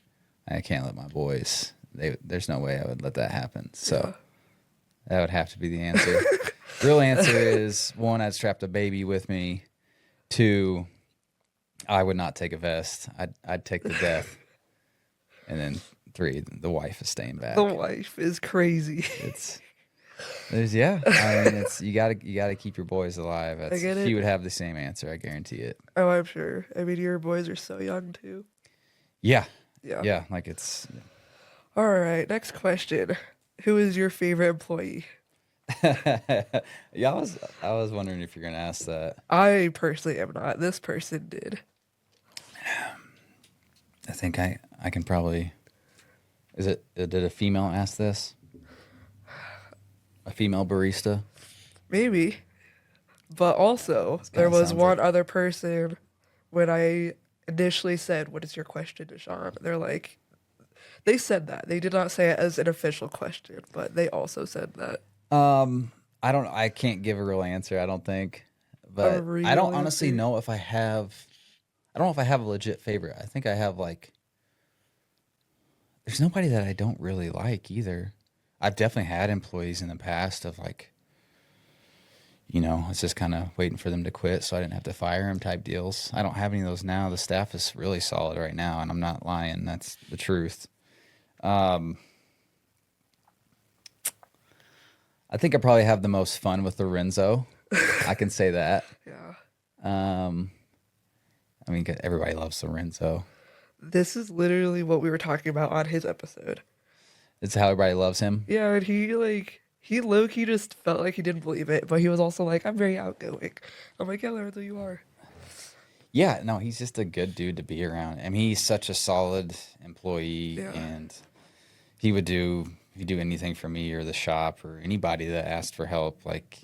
let my boys. There's no way I would let that happen. So that would have to be the answer. Real answer is 1, I'd strap the baby with me. 2, I would not take a vest. I'd take the death. And then 3, the wife is staying back. The wife is crazy. I mean, it's you gotta keep your boys alive. I get it. He would have the same answer, I guarantee it. Oh, I'm sure. I mean, your boys are so young too. Yeah. Yeah. Yeah, like it's All right, next question. Who is your favorite employee? Yeah, I was wondering if you're gonna ask that. I personally am not. This person did. I think I can probably. Did a female ask this? A female barista? Maybe. But also, This there kinda was sounds one like- other person when I initially said, "What is your question to Sean?" They're like, they said that. They did not say it as an official question, but they also said that. I can't give a real answer, I don't think. But real I don't honestly answer? know if I have. I don't know if I have a legit favorite. I think I have like. There's nobody that I don't really like either. I've definitely had employees in the past of like, it's just kind of waiting for them to quit so I didn't have to fire them type deals. I don't have any of those now. The staff is really solid right now, and I'm not lying. That's the truth. I think I probably have the most fun with Lorenzo. I can say that. Yeah. I mean, everybody loves Lorenzo. This is literally what we were talking about on his episode. It's how everybody loves him. Yeah, and he low-key just felt like he didn't believe it, but he was also like, I'm very outgoing. I'm like, yeah, Lorenzo, you are. Yeah, no, he's just a good dude to be around. I mean, he's such a solid employee, Yeah. and he'd do anything for me or the shop or anybody that asked for help. Like,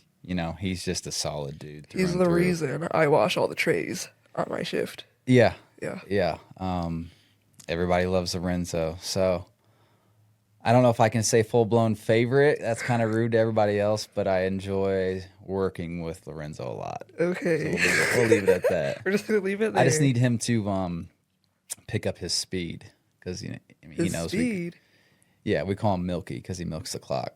he's just a solid dude. He's Through the and through. reason I wash all the trays on my shift. Yeah, Yeah. yeah. Everybody loves Lorenzo, so I don't know if I can say full blown favorite. That's kind of rude to everybody else, but I enjoy working with Lorenzo a lot. Okay. So we'll leave it at that. We're just gonna leave it there. I just need him to pick up his speed because he his knows speed. we call him Milky because he milks the clock.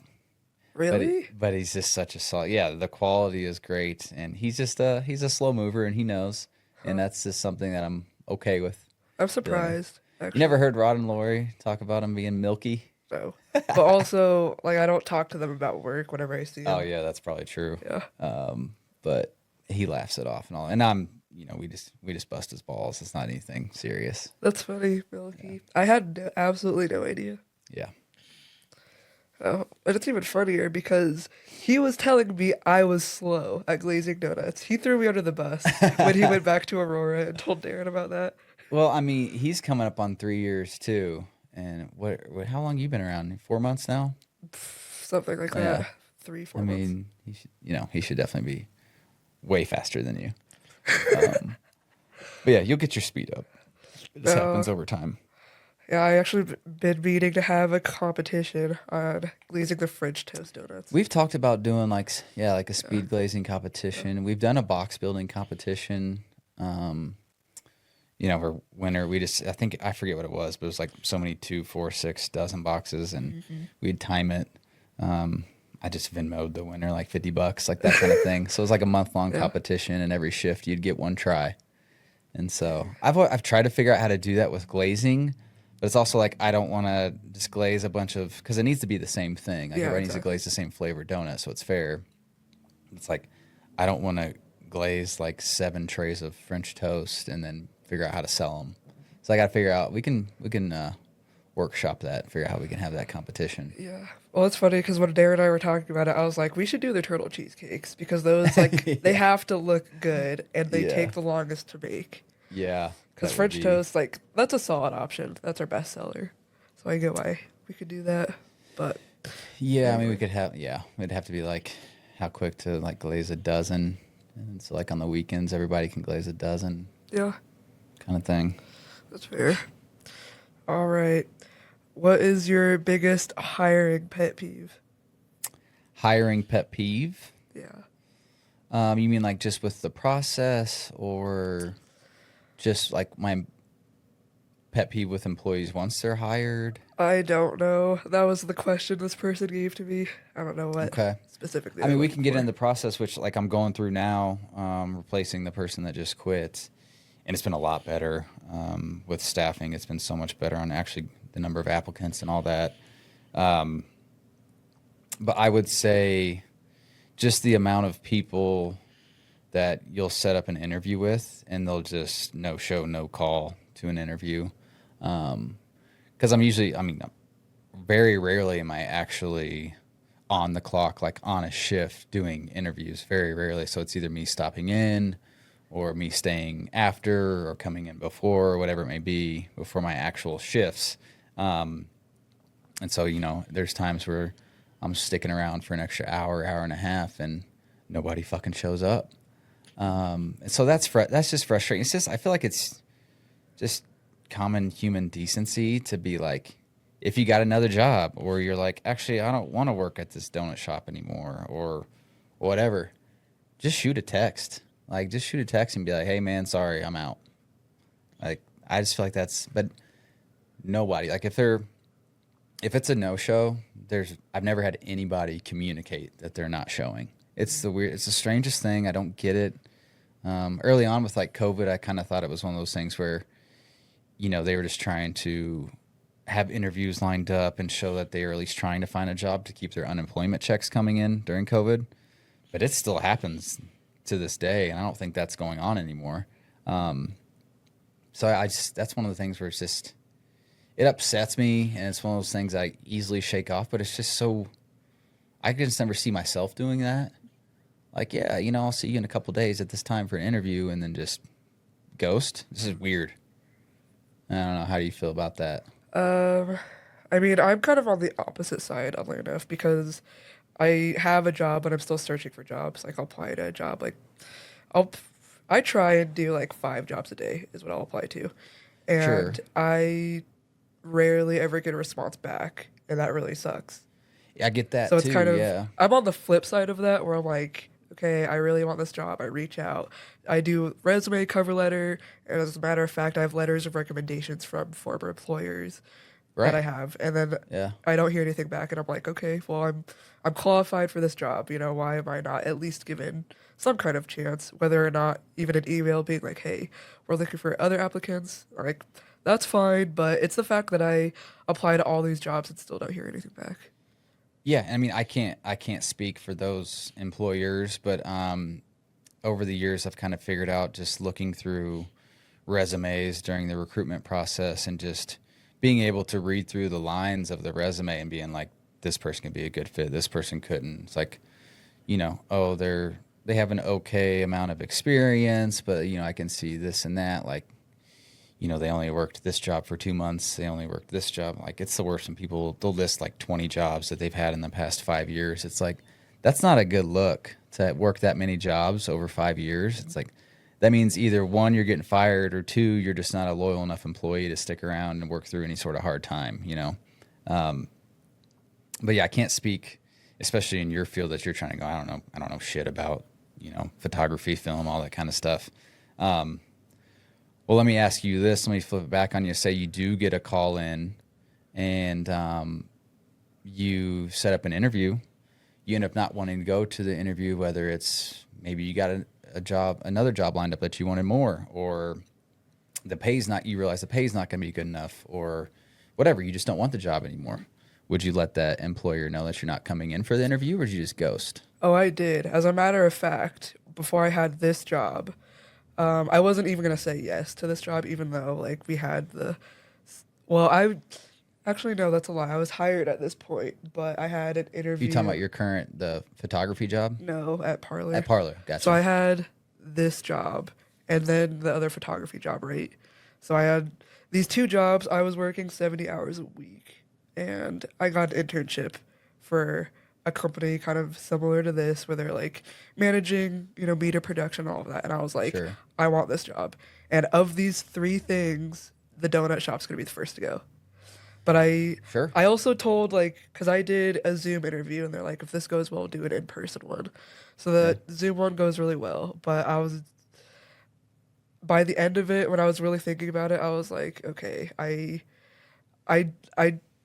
Really? But he's just such a solid. Yeah, the quality is great, and he's a slow mover, and he knows, and that's just something that I'm okay with. I'm surprised. You Actually. never heard Rod and Lori talk about him being milky? No. But also, like, I don't talk to them about work whenever I see them. Oh yeah, that's probably true. Yeah. But he laughs it off and all, and I'm we just bust his balls. It's not anything serious. That's funny, Milky. I had absolutely no idea. Yeah. Oh, and it's even funnier because he was telling me I was slow at glazing donuts. He threw me under the bus when he went back to Aurora and told Darren about that. Well, I mean, he's coming up on 3 years too. And what? How long you been around? 4 months now? Something like Oh, yeah. that. Three, I 4 months. mean, he should definitely be way faster than you. Um, but yeah, you'll get your speed up. It just Uh, happens over time. yeah, I actually been meaning to have a competition on glazing the French toast donuts. We've talked about doing like a Yeah, speed glazing competition. We've done a box building competition. Um, for winter, I think I forget what it was, but it was like so many 2, 4, 6 dozen boxes, and we'd time it. I just Venmo'd the winner like $50, like that kind of thing. So it was like a month-long yeah, competition, and every shift you'd get one try. And so I've tried to figure out how to do that with glazing, but it's also like I don't want to just glaze a bunch of because it needs to be the same thing. Like yeah, everybody needs to exactly. glaze the same flavor donut, so it's fair. It's like I don't want to glaze like 7 trays of French toast and then figure out how to sell them. So I got to figure out we can workshop that, figure out how we can have that competition. Yeah. Well, it's funny because when Darren and I were talking about it, I was like, we should do the turtle cheesecakes because those, like, they Yeah. have to look good and they Yeah. take the longest to make. Yeah, Because that would French be. toast, like, that's a solid option. That's our best seller. So I get why we could do that. But Yeah, I mean, we anyway, could have. Yeah, it'd have to be like how quick to like glaze a dozen, and so like on the weekends everybody can glaze a dozen, yeah, kind of thing. that's fair. All right. What is your biggest hiring pet peeve? Hiring pet peeve. Yeah. You mean like just with the process, or just like my pet peeve with employees once they're hired? I don't know. That was the question this person gave to me. I don't know what Okay. specifically I they're mean, we looking can get for. into the process, which like I'm going through now, replacing the person that just quit, and it's been a lot better with staffing. It's been so much better on actually the number of applicants and all that. Um, but I would say just the amount of people that you'll set up an interview with, and they'll just no show, no call to an interview. Because I mean, very rarely am I actually on the clock, like on a shift doing interviews. Very rarely. So it's either me stopping in or me staying after or coming in before or whatever it may be before my actual shifts. And so, there's times where I'm sticking around for an extra hour, hour and a half, and nobody fucking shows up. And so that's just frustrating. It's just I feel like it's just common human decency to be like, if you got another job or you're like, actually, I don't want to work at this donut shop anymore or whatever, just shoot a text. Like, just shoot a text and be like, hey, man, sorry, I'm out. Like, I just feel like but nobody, like, if it's a no show, I've never had anybody communicate that they're not showing. It's the strangest thing. I don't get it. Early on with like COVID, I kind of thought it was one of those things where, they were just trying to have interviews lined up and show that they are at least trying to find a job to keep their unemployment checks coming in during COVID. But it still happens to this day, and I don't think that's going on anymore. So that's one of the things where it upsets me, and it's one of those things I easily shake off. But it's just I can just never see myself doing that. Like, yeah, I'll see you in a couple days at this time for an interview, and then just ghost. This is weird. I don't know. How do you feel about that? Um, I mean, I'm kind of on the opposite side, oddly enough, because I have a job, but I'm still searching for jobs. Like, I'll apply to a job. Like, I'll, I try and do like 5 jobs a day is what I'll apply to, Sure. and I rarely ever get a response back, and that really sucks. Yeah, I get that So it's too. kind of Yeah. I'm on the flip side of that where I'm like, okay, I really want this job. I reach out. I do resume, cover letter, and as a matter of fact, I have letters of recommendations from former employers that I Right. have, and then Yeah. I don't hear anything back, and I'm like, okay, well, I'm qualified for this job. Why am I not at least given some kind of chance, whether or not even an email being like, hey, we're looking for other applicants. Like, that's fine, but it's the fact that I apply to all these jobs and still don't hear anything back. Yeah. I mean, I can't speak for those employers, but over the years, I've kind of figured out just looking through resumes during the recruitment process and just being able to read through the lines of the resume and being like, this person could be a good fit. This person couldn't. It's like, oh, they have an okay amount of experience, but I can see this and that. Like, they only worked this job for 2 months. They only worked this job. Like, it's the worst when people, they'll list like 20 jobs that they've had in the past 5 years. It's like, that's not a good look to work that many jobs over 5 years. It's like, that means either one, you're getting fired, or two, you're just not a loyal enough employee to stick around and work through any sort of hard time. But yeah, I can't speak, especially in your field that you're trying to go. I don't know shit about, photography, film, all that kind of stuff. Well, let me ask you this. Let me flip it back on you. Say you do get a call in and you set up an interview. You end up not wanting to go to the interview, whether it's maybe you got another job lined up that you wanted more, or you realize the pay's not going to be good enough, or whatever. You just don't want the job anymore. Would you let that employer know that you're not coming in for the interview, or would you just ghost? Oh, I did. As a matter of fact, before I had this job, I wasn't even gonna say yes to this job, even though like we had well, I actually no, that's a lie. I was hired at this point, but I had an interview. You talking about the photography job? No, at Parlor. At Parlor, gotcha. So I had this job and then the other photography job, right? So I had these two jobs. I was working 70 hours a week, and I got an internship for a company kind of similar to this, where they're like managing, media production, all of that. And I was like, Sure. I want this job. And of these three things, the donut shop's gonna be the first to go. But Sure. I also told, like, because I did a Zoom interview, and they're like, if this goes well, do an in-person one. So the Zoom one goes really well. But by the end of it, when I was really thinking about it, I was like, okay, I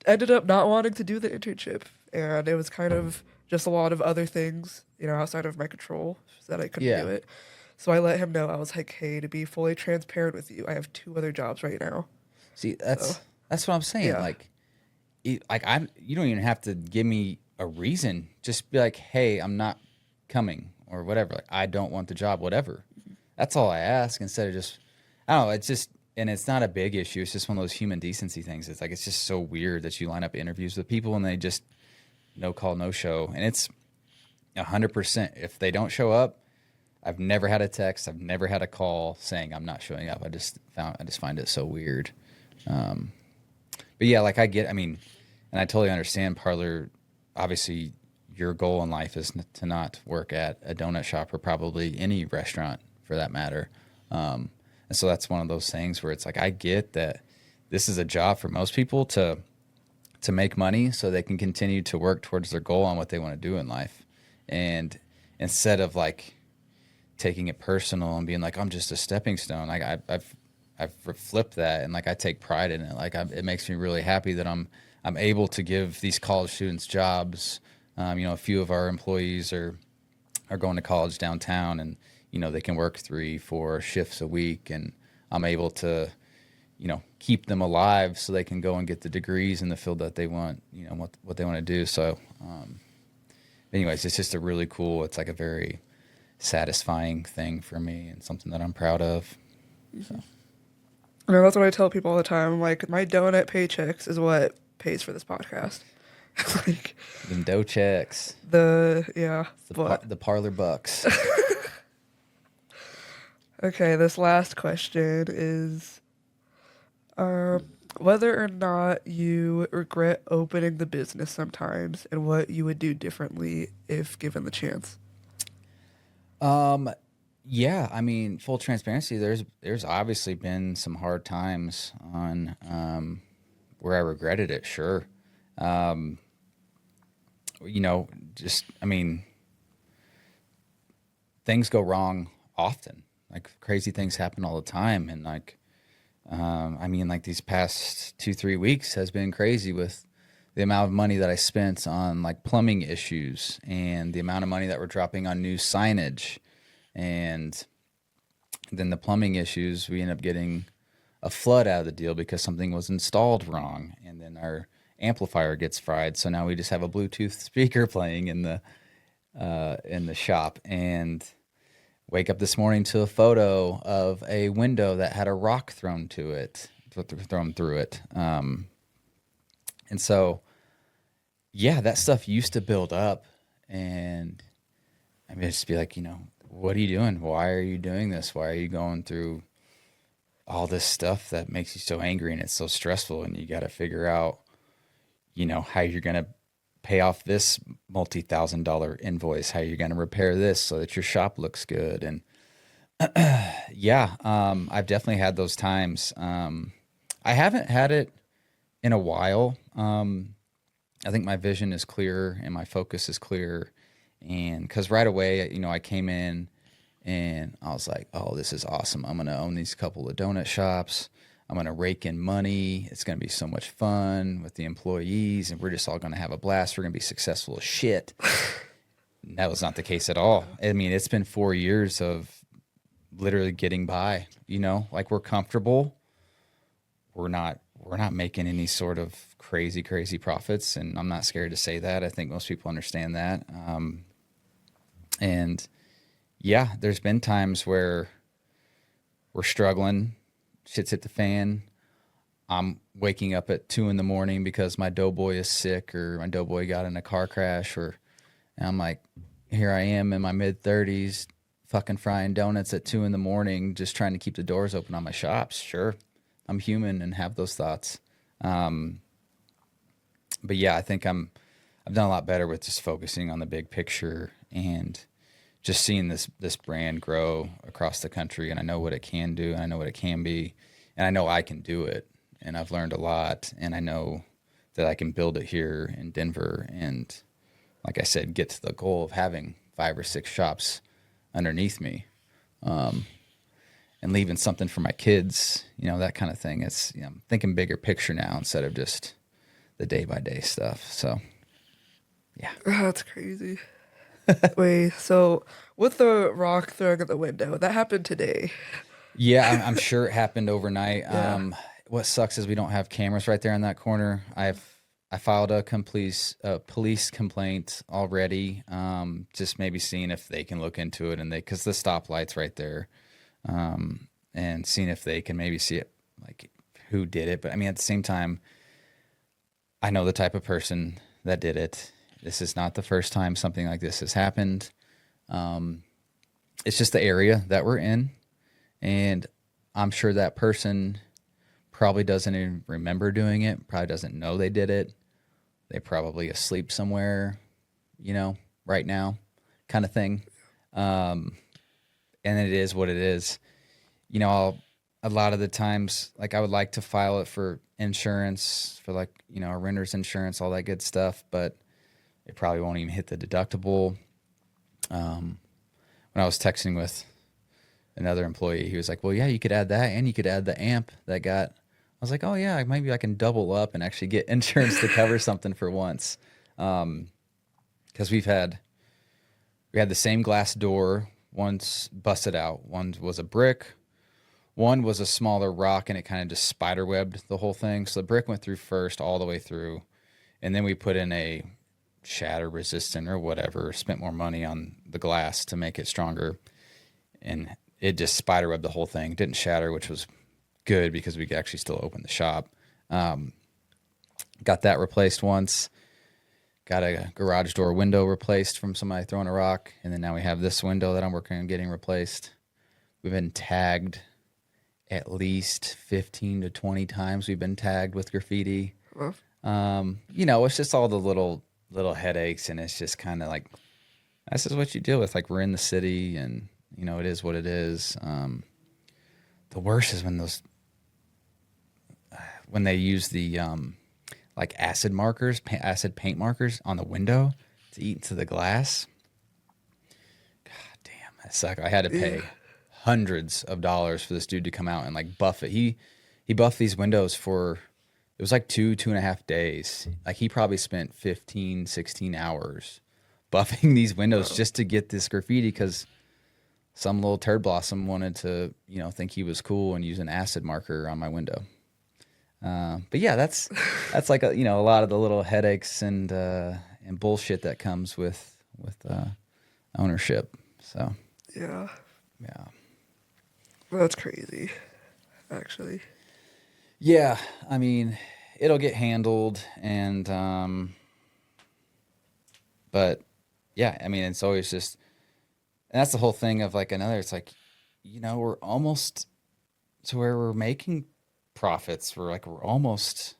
ended up not wanting to do the internship, and it was kind of just a lot of other things, outside of my control that I couldn't do it. So I let him know. I was like, hey, to be fully transparent with you, I have two other jobs right now. See, that's what I'm saying. Yeah. Like, you don't even have to give me a reason. Just be like, hey, I'm not coming, or whatever. Like, I don't want the job, whatever. That's all I ask, instead of just, I don't know. It's just, and it's not a big issue. It's just one of those human decency things. It's like, it's just so weird that you line up interviews with people and they just no call, no show. And it's 100%. If they don't show up, I've never had a text. I've never had a call saying I'm not showing up. I just find it so weird. But yeah, like and I totally understand Parlor. Obviously, your goal in life is to not work at a donut shop, or probably any restaurant for that matter. And so that's one of those things where it's like, I get that this is a job for most people to make money so they can continue to work towards their goal on what they want to do in life. And instead of like taking it personal and being like, I'm just a stepping stone, like I've flipped that, and like I take pride in it. Like it makes me really happy that I'm able to give these college students jobs. A few of our employees are going to college downtown, and they can work 3-4 shifts a week, and I'm able to keep them alive so they can go and get the degrees in the field that they want, what they want to do. So anyways, it's just it's like a very satisfying thing for me, and something that I'm proud of. So. That's what I tell people all the time. I'm like, my donut paychecks is what pays for this podcast. Like, them dough checks. The Parlor bucks. Okay, this last question is whether or not you regret opening the business sometimes, and what you would do differently if given the chance. Yeah, full transparency, there's obviously been some hard times on where I regretted it, sure. Things go wrong often. Like, crazy things happen all the time, and like these past 2-3 weeks has been crazy with the amount of money that I spent on like plumbing issues, and the amount of money that we're dropping on new signage. And then the plumbing issues, we end up getting a flood out of the deal because something was installed wrong, and then our amplifier gets fried. So now we just have a Bluetooth speaker playing in the shop, and wake up this morning to a photo of a window that had a rock thrown through it. And so yeah, that stuff used to build up, and I mean, just be like, what are you doing? Why are you doing this? Why are you going through all this stuff that makes you so angry and it's so stressful? And you got to figure out, how you're going to pay off this multi-thousand-dollar invoice, how you're going to repair this so that your shop looks good. And yeah, I've definitely had those times. I haven't had it in a while. I think my vision is clear and my focus is clear. And because right away, I came in and I was like, oh, this is awesome. I'm going to own these couple of donut shops. I'm going to rake in money. It's going to be so much fun with the employees, and we're just all going to have a blast. We're going to be successful as shit. That was not the case at all. I mean, it's been 4 years of literally getting by, like we're comfortable. We're not making any sort of crazy profits, and I'm not scared to say that. I think most people understand that. And yeah, there's been times where we're struggling, shit's hit the fan. I'm waking up at 2 a.m. because my doughboy is sick or my doughboy got in a car crash, and I'm like, here I am in my mid-30s fucking frying donuts at 2 a.m. just trying to keep the doors open on my shops. Sure, I'm human and have those thoughts. But yeah, I think I've done a lot better with just focusing on the big picture and just seeing this brand grow across the country. And I know what it can do, and I know what it can be, and I know I can do it. And I've learned a lot, and I know that I can build it here in Denver. And like I said, get to the goal of having 5 or 6 shops underneath me, and leaving something for my kids, that kind of thing. It's, I'm thinking bigger picture now instead of just the day by day stuff. So, yeah. That's crazy. Wait, so with the rock throwing at the window, that happened today. Yeah, I'm sure it happened overnight. Yeah. What sucks is we don't have cameras right there in that corner. I filed a police complaint already. Just maybe seeing if they can look into it, and because the stoplight's right there, and seeing if they can maybe see it, like who did it. But I mean, at the same time, I know the type of person that did it. This is not the first time something like this has happened. It's just the area that we're in. And I'm sure that person probably doesn't even remember doing it, probably doesn't know they did it. They're probably asleep somewhere, right now, kind of thing. And it is what it is. A lot of the times, like I would like to file it for insurance, for like, a renter's insurance, all that good stuff, but it probably won't even hit the deductible. When I was texting with another employee, he was like, well, yeah, you could add that, and you could add the amp that got. I was like, oh yeah, maybe I can double up and actually get insurance to cover something for once. Because we had the same glass door, once busted out. One was a brick, one was a smaller rock, and it kind of just spider webbed the whole thing. So the brick went through first, all the way through, and then we put in a shatter resistant or whatever, spent more money on the glass to make it stronger, and it just spider webbed the whole thing. It didn't shatter, which was good because we could actually still open the shop. Got that replaced once. Got a garage door window replaced from somebody throwing a rock, and then now we have this window that I'm working on getting replaced. We've been tagged at least 15 to 20 times. We've been tagged with graffiti. It's just all the little headaches, and it's just kind of like, this is what you deal with. Like, we're in the city, and it is what it is. The worst is when they use the like acid paint markers on the window to eat into the glass. God damn, that sucked. I had to pay hundreds of dollars for this dude to come out and like buff it. He buffed these windows for, it was like 2.5 days. Like, he probably spent 15, 16 hours buffing these windows just to get this graffiti, because some little turd blossom wanted to, think he was cool and use an acid marker on my window. But yeah, that's like a lot of the little headaches and bullshit that comes with ownership. So Yeah. yeah, That's crazy, actually. yeah. I mean, it'll get handled, and But yeah, I mean, it's always just, and that's the whole thing of like another, it's like, we're almost to where we're making profits. We're almost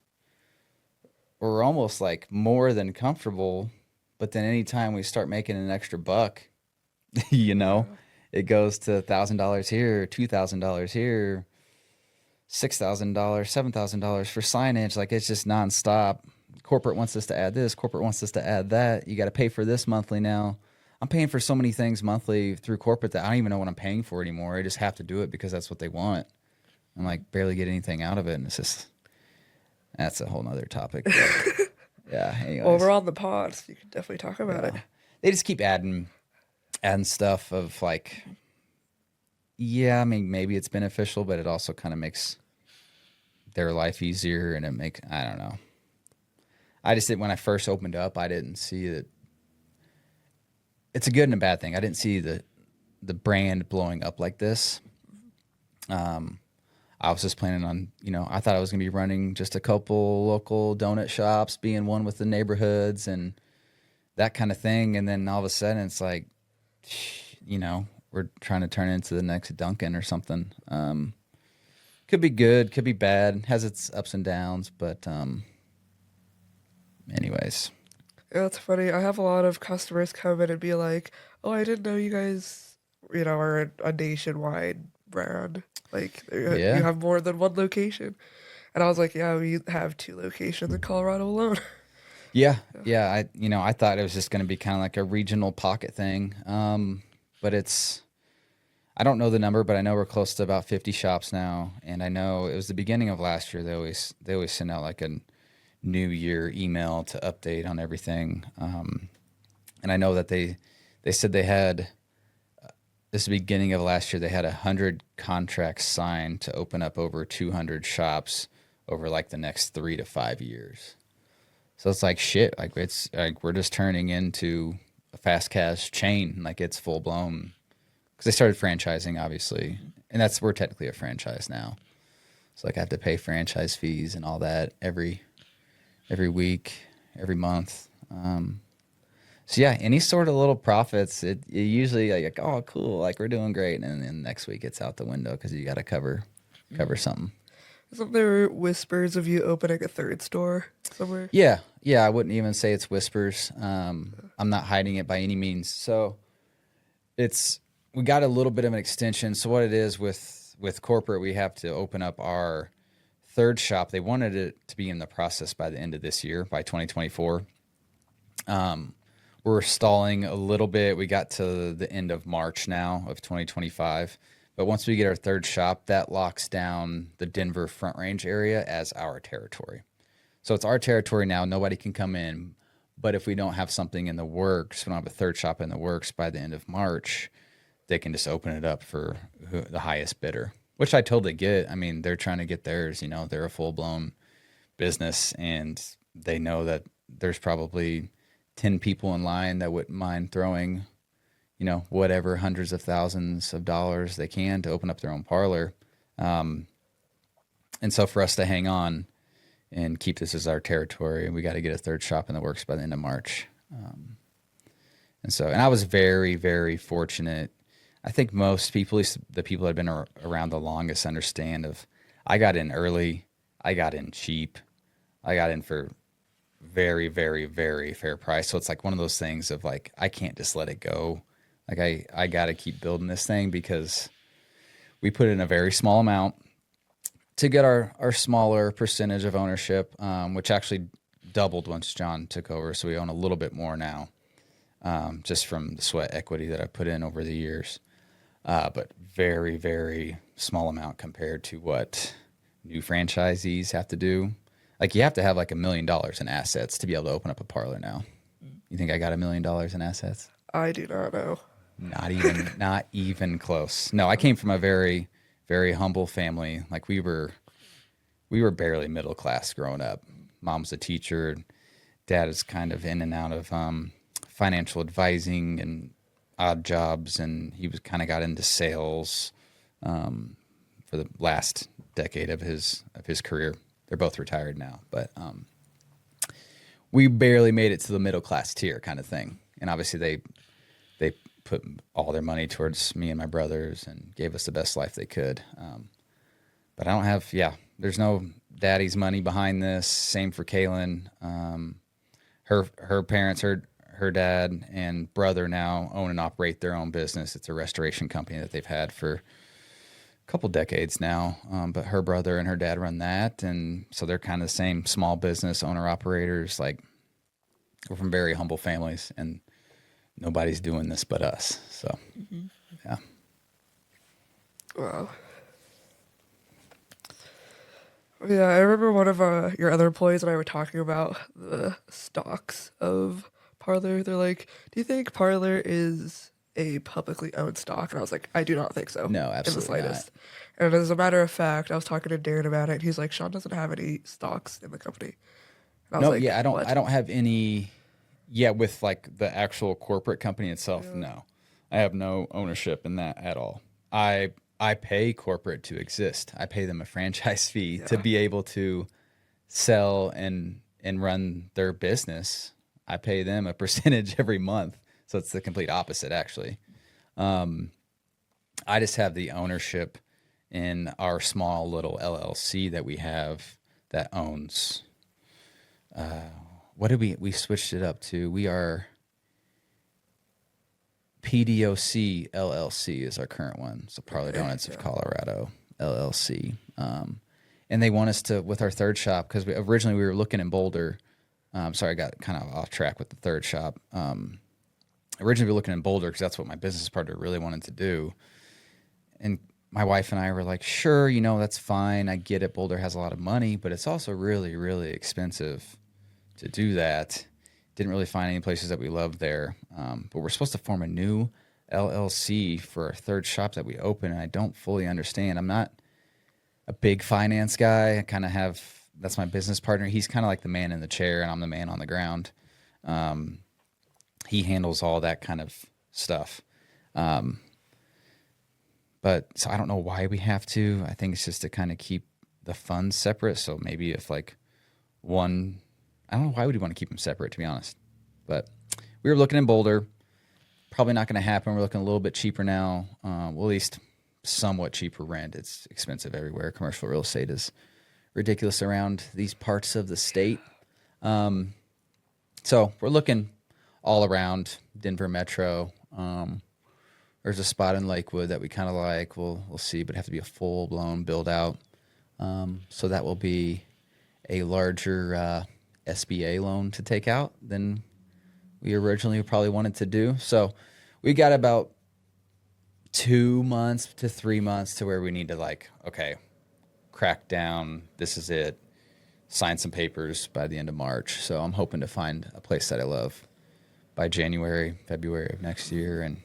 like more than comfortable. But then anytime we start making an extra buck, you know, Yeah. it goes to $1,000 here, $2,000 here, $6,000, $7,000 for signage. Like it's just nonstop. Corporate wants us to add this. Corporate wants us to add that. You got to pay for this monthly now. I'm paying for so many things monthly through corporate that I don't even know what I'm paying for anymore. I just have to do it because that's what they want. I'm like barely get anything out of it, and it's just that's a whole nother topic. But yeah. Well, we're Anyways, on the pod, so you can definitely talk about it. yeah, they just keep adding stuff of like, yeah, I mean maybe it's beneficial, but it also kind of makes their life easier, and I don't know. I just did when I first opened up, I didn't see that. It's a good and a bad thing. I didn't see the brand blowing up like this. I was just planning on, I thought I was going to be running just a couple local donut shops, being one with the neighborhoods and that kind of thing. And then all of a sudden it's like, we're trying to turn into the next Dunkin' or something. Could be good, could be bad, has its ups and downs, but anyways. Yeah, that's funny. I have a lot of customers come in and be like, "Oh, I didn't know you guys, are a nationwide brand. Like, you Yeah. have more than one location." And I was like, "Yeah, we have 2 locations in Colorado alone." Yeah. Yeah. I thought it was just going to be kind of like a regional pocket thing. But I don't know the number, but I know we're close to about 50 shops now. And I know it was the beginning of last year. They always send out like a new year email to update on everything. And I know that they said they had this is the beginning of last year. They had 100 contracts signed to open up over 200 shops over like the next 3 to 5 years. So it's like shit. Like it's like we're just turning into a fast cash chain. Like it's full blown because they started franchising, obviously, and we're technically a franchise now. So like I have to pay franchise fees and all that every week, every month. So yeah, any sort of little profits, it usually like oh cool, like we're doing great, and then next week it's out the window because you got to cover something. Isn't there whispers of you opening a third store somewhere? Yeah, yeah, I wouldn't even say it's whispers. I'm not hiding it by any means. So we got a little bit of an extension. So what it is with corporate, we have to open up our third shop. They wanted it to be in the process by the end of this year, by 2024. We're stalling a little bit. We got to the end of March now of 2025. But once we get our third shop, that locks down the Denver Front Range area as our territory. So it's our territory now. Nobody can come in. But if we don't have something in the works, we don't have a third shop in the works by the end of March, they can just open it up for the highest bidder, which I totally get. I mean, they're trying to get theirs. They're a full-blown business, and they know that there's probably 10 people in line that wouldn't mind throwing, whatever hundreds of thousands of dollars they can to open up their own parlor. And so for us to hang on and keep this as our territory, we got to get a third shop in the works by the end of March. And I was very, very fortunate. I think most people, at least the people that have been around the longest, understand I got in early, I got in cheap, I got in for very, very, very fair price. So it's like one of those things of like, I can't just let it go. Like I got to keep building this thing because we put in a very small amount to get our smaller percentage of ownership, which actually doubled once John took over. So we own a little bit more now, just from the sweat equity that I put in over the years. But very, very small amount compared to what new franchisees have to do. Like you have to have like $1 million in assets to be able to open up a parlor now. You think I got $1 million in assets? I do not know. Not even close. No, I came from a very, very humble family. Like we were barely middle class growing up. Mom's a teacher. Dad is kind of in and out of financial advising and odd jobs, and he was kind of got into sales for the last decade of his career. They're both retired now, but we barely made it to the middle class tier kind of thing. and obviously they put all their money towards me and my brothers and gave us the best life they could. But I don't have, there's no daddy's money behind this. Same for Kaylin. Her parents, her dad and brother now own and operate their own business. It's a restoration company that they've had for a couple decades now. But her brother and her dad run that. And so they're kind of the same small business owner operators. Like, we're from very humble families and nobody's doing this but us. So, yeah. Wow. Yeah, I remember one of your other employees and I were talking about the stocks of Parlor. They're like, "Do you think Parlor is a publicly owned stock?" And I was like, "I do not think so. No, in the absolutely not. slightest." And as a matter of fact, I was talking to Darren about it, and he's like, "Sean doesn't have any stocks in the company." And I was No, like, yeah, "What?" I don't have any. Yeah, with like the actual corporate company itself, no, I have no ownership in that at all. I pay corporate to exist. I pay them a franchise fee to be able to sell and run their business. I pay them a percentage every month, so it's the complete opposite actually. I just have the ownership in our small little LLC that we have that owns. What did we switched it up to? We are PDOC LLC is our current one. So Parlor Donuts of Colorado LLC. And they want us to, with our third shop, because originally we were looking in Boulder. Sorry, I got kind of off track with the third shop. Originally we were looking in Boulder because that's what my business partner really wanted to do. And my wife and I were like, sure, that's fine. I get it. Boulder has a lot of money, but it's also really, really expensive to do that. Didn't really find any places that we loved there. But we're supposed to form a new LLC for our third shop that we open, and I don't fully understand. I'm not a big finance guy. I kind of have, that's my business partner. He's kind of like the man in the chair, and I'm the man on the ground. He handles all that kind of stuff. But so I don't know why we have to. I think it's just to kind of keep the funds separate. So maybe if like one, I don't know why would you want to keep them separate, to be honest. But we were looking in Boulder. Probably not going to happen. We're looking a little bit cheaper now. Well, at least somewhat cheaper rent. It's expensive everywhere. Commercial real estate is ridiculous around these parts of the state. So we're looking all around Denver Metro. There's a spot in Lakewood that we kind of like. We'll see, but it'd have to be a full-blown build-out. So that will be a larger SBA loan to take out than we originally probably wanted to do. So we got about 2 months to 3 months to where we need to like, okay, crack down. This is it. Sign some papers by the end of March. So I'm hoping to find a place that I love by January, February of next year and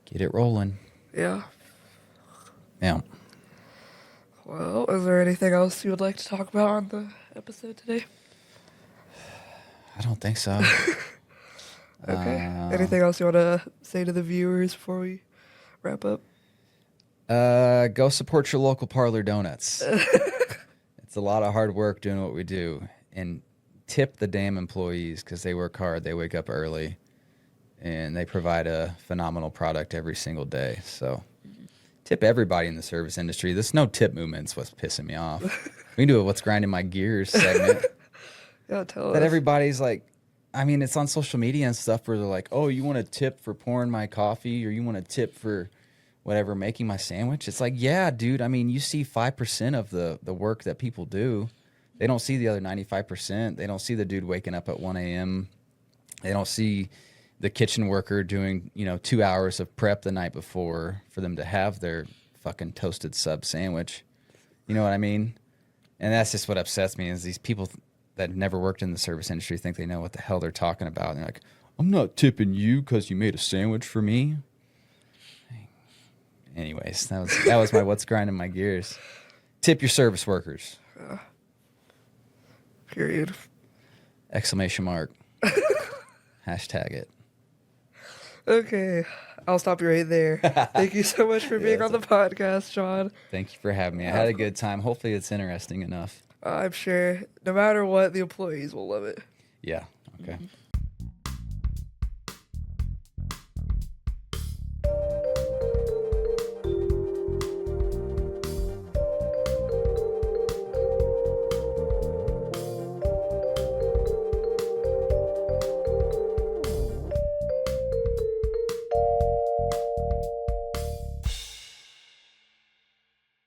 get it rolling. Yeah. Yeah. Well, is there anything else you would like to talk about on the episode today? I don't think so. Okay. Anything else you want to say to the viewers before we wrap up? Go support your local Parlor Donuts. It's a lot of hard work doing what we do. And tip the damn employees because they work hard. They wake up early. And they provide a phenomenal product every single day. So tip everybody in the service industry. This no tip movement's what's pissing me off. We can do a What's Grinding My Gears segment. Yeah, tell That us. everybody's like, I mean, it's on social media and stuff where they're like, oh, you want a tip for pouring my coffee or you want a tip for whatever, making my sandwich? It's like, yeah, dude. I mean, you see 5% of the work that people do. They don't see the other 95%. They don't see the dude waking up at 1 a.m. They don't see the kitchen worker doing, 2 hours of prep the night before for them to have their fucking toasted sub sandwich. You know what I mean? And that's just what upsets me is these people that never worked in the service industry think they know what the hell they're talking about. And they're like, I'm not tipping you because you made a sandwich for me. Anyways, that was my What's Grinding My Gears. Tip your service workers. Period. Exclamation mark. Hashtag it. Okay. I'll stop you right there. Thank you so much for being on the podcast, Sean. Thank you for having me. I had a good time. Hopefully it's interesting enough. I'm sure no matter what, the employees will love it. Yeah. Okay.